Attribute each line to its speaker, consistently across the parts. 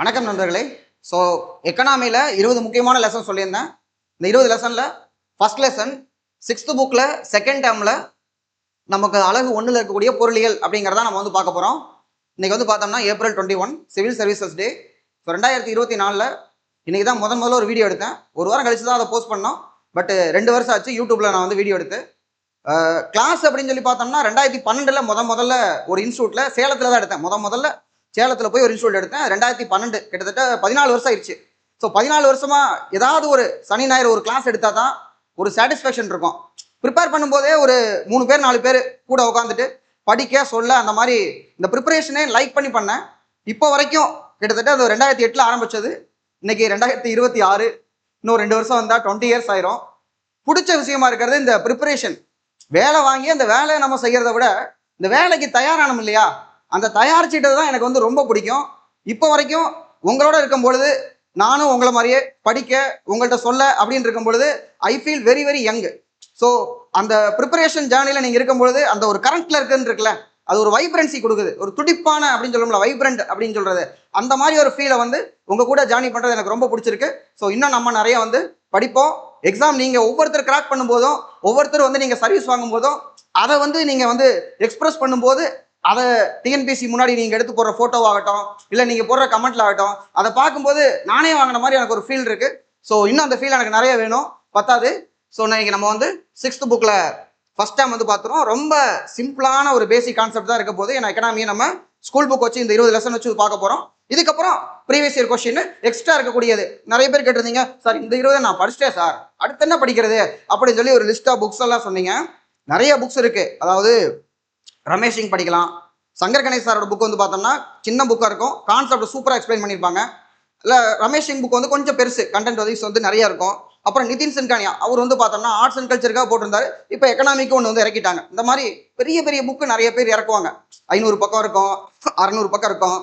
Speaker 1: வணக்கம் நண்பர்களே. ஸோ எக்கனாமியில் 20 முக்கியமான லெசன் சொல்லியிருந்தேன். இந்த 20 லெசனில் ஃபர்ஸ்ட் லெசன் 6th புக்கில் செகண்ட் டேர்மில் நமக்கு அழகு 1ல் இருக்கக்கூடிய பொருளியல் அப்படிங்கிறத நம்ம வந்து பார்க்க போகிறோம். இன்றைக்கி வந்து பார்த்தோம்னா April 21 சிவில் சர்வீசஸ் டே. ஸோ 2024 இன்றைக்கி தான் முதல்ல ஒரு வீடியோ எடுத்தேன். ஒரு வாரம் கழிச்சு தான் அதை போஸ்ட் பண்ணோம். பட் 2 வருஷம் ஆச்சு யூடியூப்பில் நான் வந்து வீடியோ எடுத்து. கிளாஸ் அப்படின்னு சொல்லி பார்த்தோம்னா 2012 முதல்ல ஒரு இன்ஸ்டியூட்டில் சேலத்தில் தான் எடுத்தேன். முதல்ல சேலத்தில் போய் ஒரு இன்ஸ்டியூட் எடுத்தேன். 2012 கிட்டத்தட்ட 14 வருஷம் ஆயிடுச்சு. ஸோ 14 வருஷமா ஏதாவது ஒரு சனி ஞாயிறு ஒரு கிளாஸ் எடுத்தால் தான் ஒரு சாட்டிஸ்ஃபேக்ஷன் இருக்கும். ப்ரிப்பேர் பண்ணும்போதே ஒரு 3 பேர் 4 பேர் கூட உட்காந்துட்டு படிக்க சொல்ல அந்த மாதிரி இந்த ப்ரிப்பரேஷனே லைக் பண்ணி பண்ணேன். இப்போ வரைக்கும் கிட்டத்தட்ட அது 2008 ஆரம்பிச்சது. இன்னைக்கு 2026, இன்னும் 2 வருஷம் வந்தால் 20 இயர்ஸ் ஆயிரும். பிடிச்ச விஷயமா இருக்கிறது இந்த ப்ரிப்பரேஷன். வேலை வாங்கி அந்த வேலையை நம்ம செய்கிறத விட இந்த வேலைக்கு தயாரானோம் இல்லையா, அந்த தயாரிச்சிட்டது தான் எனக்கு வந்து ரொம்ப பிடிக்கும். இப்போ வரைக்கும் உங்களோட இருக்கும் பொழுது நானும் உங்களை மாதிரியே படிக்க உங்கள்கிட்ட சொல்ல அப்படின்னு இருக்கும் பொழுது I feel very very young. So அந்த ப்ரிப்பரேஷன் ஜேர்னியில் நீங்கள் இருக்கும் பொழுது அந்த ஒரு கரண்ட்ல இருக்குன்னு அது ஒரு வைப்ரன்சி கொடுக்குது. ஒரு துடிப்பான அப்படின்னு சொல்லணும்ல, வைப்ரண்ட் அப்படின்னு சொல்றது, அந்த மாதிரி ஒரு ஃபீலை வந்து உங்க கூட ஜேர்னி பண்றது எனக்கு ரொம்ப பிடிச்சிருக்கு. ஸோ இன்னும் நம்ம நிறைய வந்து படிப்போம். எக்ஸாம் நீங்க ஒவ்வொருத்தர் கிராக் பண்ணும்போதும் ஒவ்வொருத்தர் வந்து நீங்க சர்வீஸ் வாங்கும் போதும் அதை வந்து நீங்க வந்து எக்ஸ்பிரஸ் பண்ணும்போது அதை டிஎன்பிசி முன்னாடி நீங்கள் எடுத்து போடுற ஃபோட்டோவாகட்டும் இல்லை நீங்கள் போடுற கமெண்ட்ல ஆகட்டும், அதை பார்க்கும்போது நானே வாங்கின மாதிரி எனக்கு ஒரு ஃபீல் இருக்கு. ஸோ இன்னும் அந்த ஃபீல் எனக்கு நிறைய வேணும், பத்தாது. ஸோ இன்னைக்கு நம்ம வந்து 6th புக்கில் ஃபர்ஸ்ட் டைம் வந்து பார்த்துறோம். ரொம்ப சிம்பிளான ஒரு பேசிக் கான்செப்ட் தான் இருக்க போது. ஏன்னா எக்கனாமியை நம்ம ஸ்கூல் புக் வச்சு இந்த 20 லெசன் வச்சு பார்க்க போகிறோம். இதுக்கப்புறம் ப்ரீவியஸ் இயர் கொஸ்டின் எக்ஸ்ட்ரா இருக்கக்கூடியது நிறைய பேர் கேட்டிருந்தீங்க, சார் இந்த 20 நான் படிச்சிட்டேன் சார், அடுத்து என்ன படிக்கிறது அப்படின்னு சொல்லி ஒரு லிஸ்ட் ஆஃப் புக்ஸ் எல்லாம் சொன்னீங்க. நிறைய புக்ஸ் இருக்கு. அதாவது ரமேஷ் சிங் படிக்கலாம். சங்கர் கணேஷ் சாரோட புக் வந்து பார்த்தோம்னா சின்ன புக்காக இருக்கும், கான்செப்ட் சூப்பராக எக்ஸ்பிளைன் பண்ணியிருப்பாங்க. இல்லை ரமேஷ் சிங் புக் வந்து கொஞ்சம் பெருசு, கண்டென்ட் வந்து நிறைய இருக்கும். அப்புறம் நிதின் சின்கானியா அவர் வந்து பார்த்தோம்னா ஆர்ட்ஸ் அண்ட் கல்ச்சருக்காக போட்டிருந்தாரு. இப்போ எக்கனாமிக்கு ஒன்று வந்து இறக்கிட்டாங்க. இந்த மாதிரி பெரிய பெரிய புக்கு நிறைய பேர் இறக்குவாங்க. 500 பக்கம் இருக்கும், 600 பக்கம் இருக்கும்.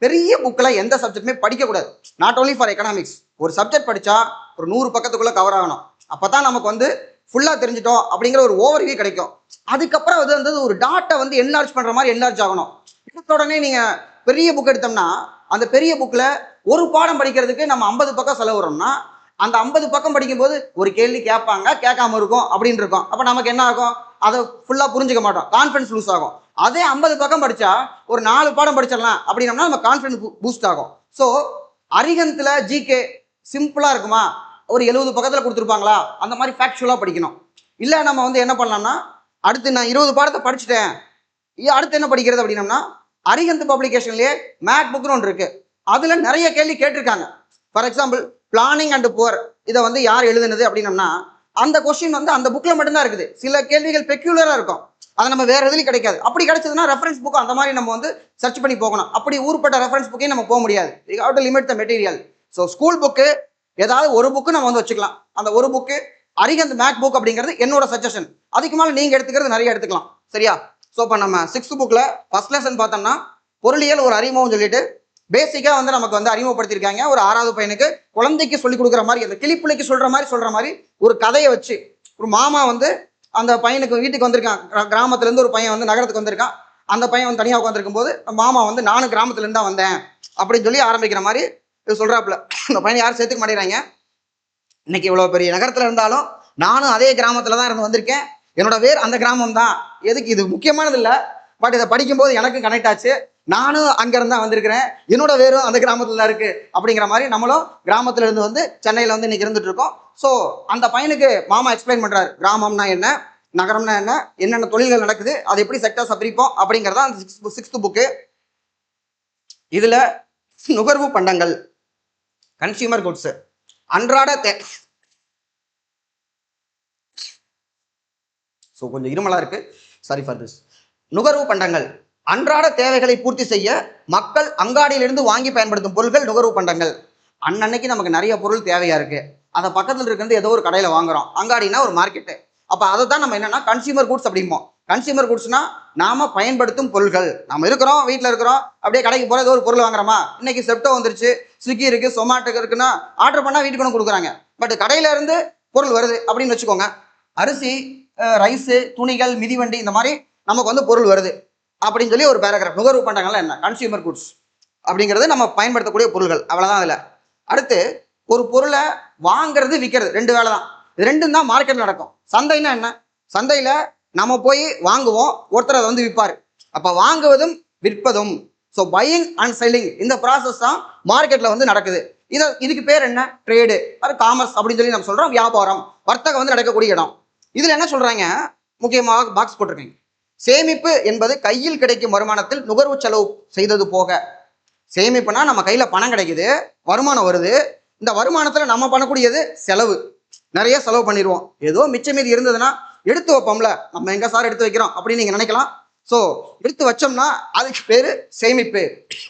Speaker 1: பெரிய புக்கில் எந்த சப்ஜெக்ட்டுமே படிக்கக்கூடாது. Not only for economics. ஒரு சப்ஜெக்ட் படித்தா ஒரு 100 பக்கத்துக்குள்ளே கவர் ஆகணும். அப்போ தான் நமக்கு வந்து ஃபுல்லாக தெரிஞ்சிட்டோம் அப்படிங்கிற ஒரு ஓவர்வியூ கிடைக்கும். அதுக்கப்புறம் அது வந்து ஒரு டாட்டை வந்து என்லார்ஜ் பண்ணுற மாதிரி என்லார்ஜ் ஆகணும். எடுத்த உடனே நீங்கள் பெரிய புக் எடுத்தோம்னா அந்த பெரிய புக்கில் ஒரு பாடம் படிக்கிறதுக்கு நம்ம 50 பக்கம் செலவுறோம்னா அந்த 50 பக்கம் படிக்கும்போது ஒரு கேள்வி கேட்பாங்க, கேட்காம இருக்கும் அப்படின்னு இருக்கும். அப்போ நமக்கு என்ன ஆகும், அதை ஃபுல்லாக புரிஞ்சுக்க மாட்டோம், கான்ஃபிடன்ஸ் லூஸ் ஆகும். அதே 50 பக்கம் படித்தா ஒரு 4 பாடம் படிச்சிடலாம் அப்படின்னோம்னா நம்ம கான்ஃபிடன்ஸ் பூஸ்ட் ஆகும். ஸோ அரிகந்தில் ஜிகே சிம்பிளாக இருக்குமா, ஒரு 70 பக்கத்தில் கொடுத்துருப்பாங்களா, அந்த மாதிரி ஃபேக்சுவலாக படிக்கணும். இல்லை நம்ம வந்து என்ன பண்ணலாம்னா, அடுத்து நான் 20 பாடத்தை படிச்சுட்டேன், அடுத்து என்ன படிக்கிறது அப்படின்னம்னா அரிகந்த் பப்ளிகேஷன்லேயே மேக் புக்னு ஒன்று இருக்கு. அதில் நிறைய கேள்வி கேட்டிருக்காங்க. For example planning and poor இதை வந்து யார் எழுதுனது அப்படின்னம்னா அந்த கொஸ்டின் வந்து அந்த புக்கில் மட்டும்தான் இருக்குது. சில கேள்விகள் பெக்யூலராக இருக்கும், அதை நம்ம வேற எதுலையும் கிடைக்காது. அப்படி கிடைச்சதுன்னா ரெஃபரன்ஸ் புக் அந்த மாதிரி நம்ம வந்து சர்ச் பண்ணி போகணும். அப்படி ஊர்பட்ட ரெஃபரன்ஸ் புக்கையும் நம்ம போக முடியாது. You have to limit the material. So school book ஏதாவது ஒரு புக்கு நம்ம வந்து வச்சுக்கலாம். அந்த ஒரு புக்கு அரிகந்த் மேக் புக் அப்படிங்கிறது என்னோட சஜஷன். அதுக்கு மேலே நீங்கள் எடுத்துக்கிறது நிறைய எடுத்துக்கலாம், சரியா? ஸோ இப்போ நம்ம 6th புக்கில் ஃபர்ஸ்ட் லெசன் பார்த்தோம்னா பொருளியல் ஒரு அறிமுகம் சொல்லிட்டு பேசிக்காக வந்து நமக்கு வந்து அறிமுகப்படுத்தியிருக்காங்க. ஒரு 6வது பையனுக்கு குழந்தைக்கு சொல்லிக் கொடுக்குற மாதிரி, அந்த கிளிப்பிள்ளைக்கு சொல்கிற மாதிரி ஒரு கதையை வச்சு, ஒரு மாமா வந்து அந்த பையனுக்கு வீட்டுக்கு வந்திருக்கான். கிராமத்துலேருந்து ஒரு பையன் வந்து நகரத்துக்கு வந்திருக்கான். அந்த பையன் வந்து தனியாக உட்காந்துருக்கும் போது மாமா வந்து நானும் கிராமத்துலேருந்து தான் வந்தேன் அப்படின்னு சொல்லி ஆரம்பிக்கிற மாதிரி சொல்கிறாப்புல. அந்த பையனை யாரும் சேர்த்துக்க மாட்டேங்கிறாங்க. இன்னைக்கு இவ்வளோ பெரிய நகரத்தில் இருந்தாலும் நானும் அதே கிராமத்தில் தான் இருந்து வந்திருக்கேன், என்னோட வேர் அந்த கிராமம் தான். எதுக்கு இது முக்கியமானது இல்லை, பட் இதை படிக்கும்போது எனக்கு கனெக்ட் ஆச்சு. நானும் அங்கேருந்து தான் வந்திருக்கிறேன், என்னோட வேரும் அந்த கிராமத்தில் தான் இருக்குது அப்படிங்கிற மாதிரி நம்மளும் கிராமத்துல இருந்து வந்து சென்னையில் வந்து இன்னைக்கு இருந்துட்டு இருக்கோம். ஸோ அந்த பையனுக்கு மாமா எக்ஸ்பிளைன் பண்ணுறாரு, கிராமம்னா என்ன, நகரம்னா என்ன, என்னென்ன தொழில்கள் நடக்குது, அது எப்படி செக்டர்ஸை பிரிப்போம் அப்படிங்கிறதா அந்த 6th புக்கு. இதில் நுகர்வு பண்டங்கள், கன்சியூமர் குட்ஸ், அன்றாட ஸோ கொஞ்சம் இருமலா இருக்கு, சாரி ஃபார் திஸ். நுகர்வு பண்டங்கள் அன்றாட தேவைகளை பூர்த்தி செய்ய மக்கள் அங்காடியிலிருந்து வாங்கி பயன்படுத்தும் பொருட்கள் நுகர்வு பண்டங்கள். அன்னன்னைக்கு நமக்கு நிறைய பொருள் தேவையா இருக்கு, அதை பக்கத்தில் இருக்கிறது ஏதோ ஒரு கடையில் வாங்குறோம். அங்காடினா ஒரு மார்க்கெட்டு. அப்போ அதை தான் நம்ம என்னன்னா கன்சியூமர் குட்ஸ் அப்படிம்போம். கன்சியூமர் குட்ஸ்னா நாம பயன்படுத்தும் பொருட்கள். நம்ம இருக்கிறோம், வீட்டில் இருக்கிறோம், அப்படியே கடைக்கு போகிற ஏதோ ஒரு பொருள் வாங்குறோமா. இன்னைக்கு செப்டோ வந்துருச்சு, ஸ்விக்கி இருக்கு, சொமாட்டோ இருக்குன்னா ஆர்டர் பண்ணால் வீட்டுக்கு கொண்டு கொடுக்குறாங்க. பட் கடையில இருந்து பொருள் வருது அப்படின்னு வச்சுக்கோங்க. அரிசி, ரைஸு, துணிகள், மிதிவண்டி, இந்த மாதிரி நமக்கு வந்து பொருள் வருது அப்படின்னு சொல்லி ஒரு பேராகிராஃப். நுகர்வு பண்டங்கள்லாம் என்ன, கன்சியூமர் குட்ஸ். அப்படிங்கிறது நம்ம பயன்படுத்தக்கூடிய பொருள்கள், அவ்வளவுதான். அதுல அடுத்து ஒரு பொருளை வாங்குறது விற்கிறது ரெண்டு வேலை தான். இது ரெண்டும் தான் மார்க்கெட்ல நடக்கும். சந்தைன்னா என்ன? சந்தையில நம்ம போய் வாங்குவோம், ஒருத்தர் அதை வந்து விற்பாரு. அப்ப வாங்குவதும் விற்பதும், ஸோ பையிங் அண்ட் செல்லிங், இந்த ப்ராசஸ் தான் மார்க்கெட்ல வந்து நடக்குது. இதுக்கு பேர் என்ன? ட்ரேடு, அது காமர்ஸ் அப்படின்னு சொல்லி நம்ம சொல்றோம். வியாபாரம், வர்த்தகம் வந்து நடக்கக்கூடிய இடம். இதுல என்ன சொல்றாங்க, முக்கியமாக பாக்ஸ் போட்டிருக்கீங்க, சேமிப்பு என்பது கையில் கிடைக்கும் வருமானத்தில் நுகர்வு செலவு செய்தது போக. சேமிப்புனா நம்ம கையில பணம் கிடைக்குது, வருமானம் வருது, இந்த வருமானத்துல நம்ம பண்ணக்கூடியது செலவு, நிறைய செலவு பண்ணிடுவோம். ஏதோ மிச்சம் மீதி இருந்ததுன்னா எடுத்து வைப்போம்ல, நம்ம எங்க சார் எடுத்து வைக்கிறோம் அப்படின்னு நீங்க நினைக்கலாம். ஸோ எடுத்து வச்சோம்னா அதுக்கு பேரு சேமிப்பு,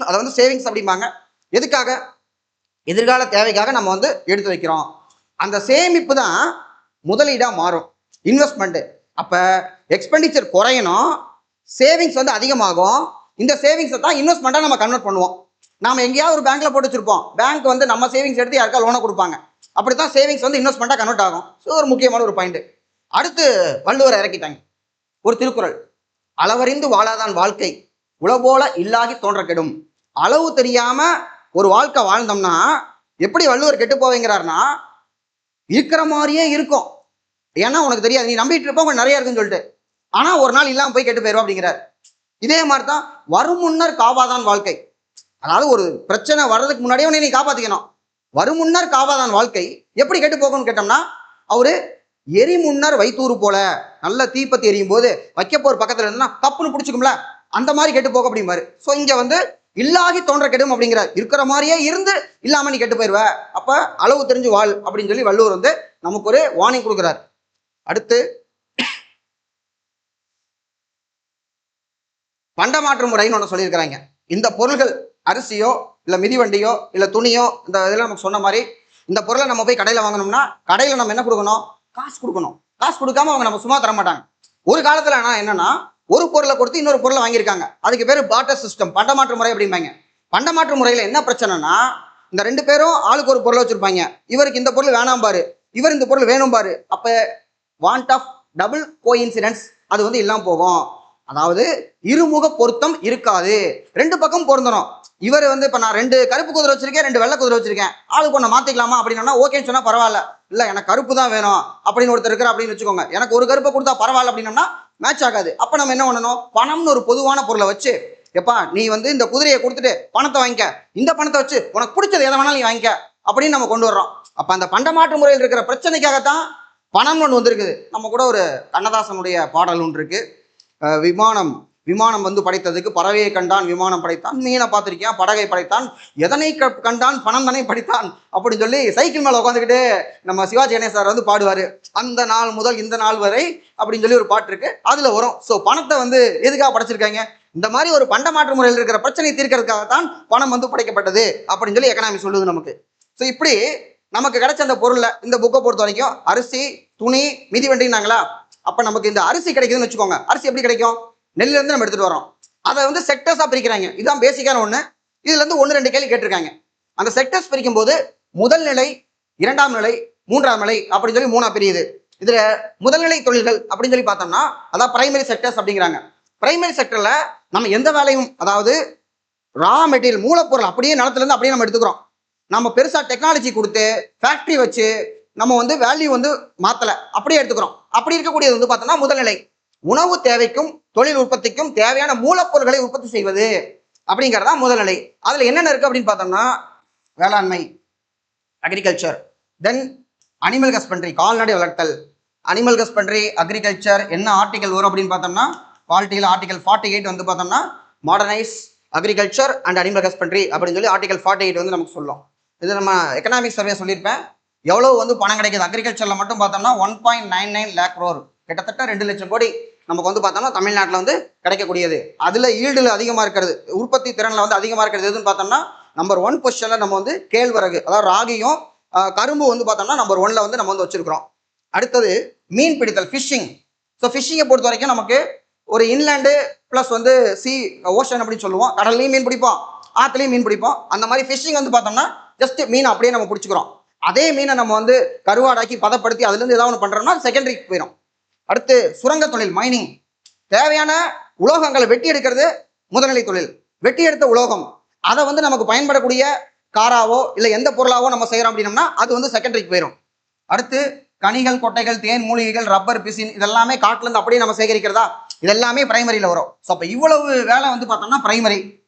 Speaker 1: அதை வந்து சேவிங்ஸ் அப்படிம்பாங்க. எதுக்காக? எதிர்கால தேவைக்காக நம்ம வந்து எடுத்து வைக்கிறோம். அந்த சேமிப்பு தான் முதலீடா மாறும், இன்வெஸ்ட்மெண்ட். அப்ப எக்ஸ்பெண்டிச்சர் குறையணும், சேவிங்ஸ் வந்து அதிகமாகும். இந்த சேவிங்ஸை தான் இன்வெஸ்ட்மெண்ட்டாக நம்ம கன்வெர்ட் பண்ணுவோம். நாம எங்கேயாவது ஒரு பேங்க்ல போட்டு வச்சிருப்போம், பேங்க் வந்து நம்ம சேவிங்ஸ் எடுத்து யாருக்கா லோனை கொடுப்பாங்க. அப்படித்தான் சேவிங்ஸ் வந்து இன்வெஸ்ட்மெண்ட்டாக கன்வெர்ட் ஆகும். ஸோ ஒரு முக்கியமான ஒரு பாயிண்ட். அடுத்து வள்ளுவர் இறக்கிட்டாங்க ஒரு திருக்குறள், அளவறிந்து வாழாதான் வாழ்க்கை உளபோல இல்லாகி தோன்ற கெடும். அளவு தெரியாம ஒரு வாழ்க்கை வாழ்ந்தோம்னா எப்படி வள்ளுவர் கெட்டு போவீங்கிறாருன்னா, இருக்கிற மாதிரியே இருக்கும். ஏன்னா உனக்கு தெரியாது, நீ நம்பிட்டு இருப்ப உங்க நிறைய இருக்குன்னு சொல்லிட்டு, ஆனா ஒரு நாள் இல்லாம போய் கெட்டு போயிடும் அப்படிங்கிறார். இதே மாதிரி தான் வரும் முன்னர் காவாதான் வாழ்க்கை. அதாவது ஒரு பிரச்சனை வர்றதுக்கு முன்னாடியே உன்னை நீ காப்பாத்திக்கணும். வரும் முன்னர் காவாதான் வாழ்க்கை எப்படி கெட்டு போகும்னு கேட்டோம்னா, அவரு எரி முன்னர் வைத்தூறு போல, நல்ல தீப்பத்தி எரியும் போது வைக்க போற பக்கத்துல இருந்தா தப்புன்னு பிடிச்சிக்கும்ல, அந்த மாதிரி கெட்டு போக அப்படிம்பாரு. ஸோ இங்க வந்து இல்லாகி தோன்ற கெடும் அப்படிங்கிறார். இருக்கிற மாதிரியே இருந்து இல்லாம நீ கெட்டு போயிருவ, அப்ப அளவு தெரிஞ்சு வாழ் அப்படின்னு சொல்லி வள்ளுவர் வந்து நமக்கு ஒரு வார்னிங் கொடுக்குறார். அடுத்து பண்டமாற்று முறைன்னு ஒன்று சொல்லியிருக்கிறாங்க. இந்த பொருள்கள் அரிசியோ இல்ல மிதிவண்டியோ இல்ல துணியோ, இந்த இதெல்லாம் நமக்கு சொன்ன மாதிரி இந்த பொருளை நம்ம போய் கடையில வாங்கணும்னா கடையில நம்ம என்ன கொடுக்கணும்? காசு கொடுக்கணும். காசு கொடுக்காம அவங்க நம்ம சும்மா தர மாட்டாங்க. ஒரு காலத்துல என்னன்னா ஒரு பொருளை கொடுத்து இன்னொரு பொருளை வாங்கியிருக்காங்க, அதுக்கு பேரு பார்ட்டர் சிஸ்டம், பண்டமாற்று முறை அப்படிம்பாங்க. பண்டமாற்று முறையில என்ன பிரச்சனைனா, இந்த ரெண்டு பேரும் ஆளுக்கு ஒரு பொருளை வச்சிருப்பாங்க. இவருக்கு இந்த பொருள் வேணாம் பாரு, இவர் இந்த பொருள் வேணும் பாரு. அப்ப வாண்ட் ஆஃப் டபுள் கோஇன்சிடென்ஸ் அது வந்து இல்லாம போகும். அதாவது இருமுக பொருத்தம் இருக்காது, ரெண்டு பக்கம் பொருந்தணும். இவர் வந்து இப்ப நான் ரெண்டு கருப்பு குதிரை வச்சிருக்கேன், ரெண்டு வெள்ளை குதிரை வச்சிருக்கேன், ஆளுக்கு ஒண்ணு மாத்திக்கலாமா அப்படின்னா ஓகேன்னு சொன்னா பரவாயில்ல. இல்ல எனக்கு கருப்பு தான் வேணும் அப்படின்னு ஒருத்தர் இருக்கிற அப்படின்னு வச்சுக்கோங்க, எனக்கு ஒரு கருப்பை கொடுத்தா பரவாயில்ல அப்படின்னா மேட்ச் ஆகாது. அப்ப நம்ம என்ன பண்ணணும்? பணம்னு ஒரு பொதுவான பொருளை வச்சு, எப்பா நீ வந்து இந்த குதிரையை கொடுத்துட்டு பணத்தை வாங்கிக்க, இந்த பணத்தை வச்சு உனக்கு பிடிச்சது எதை வேணாலும் நீ வாங்கிக்க அப்படின்னு நம்ம கொண்டு வர்றோம். அப்ப அந்த பண்டமாற்று முறையில் இருக்கிற பிரச்சனைக்காகத்தான் பணம் ஒன்று வந்திருக்குது. நம்ம கூட ஒரு கண்ணதாசனுடைய பாடல் ஒன்று இருக்கு, விமானம் வந்து படைத்ததுக்கு பறவையை கண்டான் விமானம் படைத்தான், மீனை பார்த்திருக்கியா படகை படைத்தான், எதனை கண்டான் பணம் தானே படித்தான் அப்படின்னு சொல்லி சைக்கிள் மேல உட்காந்துக்கிட்டு நம்ம சிவாஜி கணேசன் சார் வந்து பாடுவாரு. அந்த நாள் முதல் இந்த நாள் வரை அப்படின்னு சொல்லி ஒரு பாட்டு இருக்கு, அதுல வரும். ஸோ பணத்தை வந்து எதுக்காக படைச்சிருக்காங்க? இந்த மாதிரி ஒரு பண்டமாற்று முறையில் இருக்கிற பிரச்சனையை தீர்க்கறதுக்காகத்தான் பணம் வந்து படைக்கப்பட்டது அப்படின்னு சொல்லி எக்கனாமி சொல்லுது நமக்கு. ஸோ இப்படி நமக்கு கிடைச்ச அந்த பொருள்ல இந்த புக்கை பொறுத்த வரைக்கும் அரிசி, துணி, மிதிவண்டினாங்களா. அப்ப நமக்கு இந்த அரிசி கிடைக்குதுன்னு வச்சுக்கோங்க. அரிசி எப்படி கிடைக்கும்? நெல்ல இருந்து நம்ம எடுத்துட்டு வரோம். அதை வந்து செக்டர்ஸா பிரிக்கிறாங்க. இதுதான் பேசிக்கான ஒண்ணு. இதுல இருந்து 1-2 கேள்வி கேட்டிருக்காங்க. அந்த செக்டர்ஸ் பிரிக்கும் போது முதல் நிலை, இரண்டாம் நிலை, மூன்றாம் நிலை அப்படின்னு சொல்லி 3ஆ பிரியுது. இதுல முதல்நிலை தொழில்கள் அப்படின்னு சொல்லி பார்த்தோம்னா அதான் பிரைமரி செக்டர்ஸ் அப்படிங்கிறாங்க. பிரைமரி செக்டர்ல நம்ம எந்த வேலையும், அதாவது ரா மெட்டீரியல் மூலப்பொருள் அப்படியே நிலத்துல இருந்து அப்படியே நம்ம எடுத்துக்கிறோம். நம்ம பெருசா டெக்னாலஜி கொடுத்து ஃபேக்டரி வச்சு நம்ம வந்து வேல்யூ வந்து மாத்தல, அப்படியே எடுத்துக்கிறோம். அப்படி இருக்கக்கூடியது வந்து பார்த்தோம்னா முதல்நிலை. உணவு தேவைக்கும் தொழில் உற்பத்திக்கும் தேவையான மூலப்பொருட்களை உற்பத்தி செய்வது அப்படிங்கிறதா முதல்நிலை. அதுல என்னென்ன இருக்கு அப்படின்னு பார்த்தோம்னா வேளாண்மை, அக்ரிகல்ச்சர், தென் அனிமல் ஹஸ்பண்ட்ரி, கால்நடை வளர்த்தல். அனிமல் ஹஸ்பண்ட்ரி, அக்ரிகல்ச்சர் என்ன ஆர்டிகல் வரும் அப்படின்னு பார்த்தோம்னா பாலிட்டியில் ஆர்டிகல் 48 வந்து பார்த்தோம்னா modernise agriculture and animal husbandry அப்படின்னு சொல்லி ஆர்டிகல் 48 வந்து நமக்கு சொல்லும். இது நம்ம எக்கனாமிக் சர்வே சொல்லியிருப்பேன். எவ்வளவு வந்து பணம் கிடைக்குது அக்ரிகல்ச்சர்ல மட்டும் பார்த்தோம்னா 1.99 lakh crore, கிட்டத்தட்ட 2 லட்சம் கோடி நமக்கு வந்து பார்த்தோம்னா தமிழ்நாட்டில் வந்து கிடைக்கக்கூடியது. அதுல ஈல்டுல அதிகமா இருக்கிறது, உற்பத்தி திறன்ல வந்து அதிகமா இருக்கிறது எதுன்னு பார்த்தோம்னா நம்பர் 1 பொசிஷன்ல நம்ம வந்து கேழ்வரகு, அதாவது ராகியும் கரும்பு வந்து பார்த்தோம்னா நம்பர் 1ல வந்து நம்ம வந்து வச்சிருக்கிறோம். அடுத்தது மீன் பிடித்தல், ஃபிஷிங். ஸோ ஃபிஷிங்கை பொறுத்த வரைக்கும் நமக்கு ஒரு இன்லேண்டு பிளஸ் வந்து சி ஓஷன் அப்படின்னு சொல்லுவோம். கடல்லையும் மீன் பிடிப்போம், ஆத்துலையும் மீன் பிடிப்போம். அந்த மாதிரி ஃபிஷிங் வந்து பார்த்தோம்னா ஜஸ்ட் மீன் அப்படியே நம்ம பிடிச்சிக்கிறோம். அதே மீனை நம்ம வந்து கருவாடாக்கி பதப்படுத்தி அதுல இருந்து ஏதாவது ஒன்று பண்றோம்னா செகண்டரிக்கு போயிடும். அடுத்து சுரங்க தொழில், மைனிங். தேவையான உலோகங்களை வெட்டி எடுக்கிறது முதல்நிலை தொழில். வெட்டி எடுத்த உலோகம் அதை வந்து நமக்கு பயன்படக்கூடிய காராவோ இல்லை எந்த பொருளாவோ நம்ம செய்கிறோம் அப்படின்னம்னா அது வந்து செகண்டரிக்கு போயிடும். அடுத்து கனிகள், கொட்டைகள், தேன், மூலிகைகள், ரப்பர், பிசின் இதெல்லாமே காட்டுலேருந்து அப்படியே நம்ம சேகரிக்கிறதா, இதெல்லாமே பிரைமரியில் வரும். ஸோ அப்போ இவ்வளவு வேலை வந்து பார்த்தோம்னா பிரைமரி.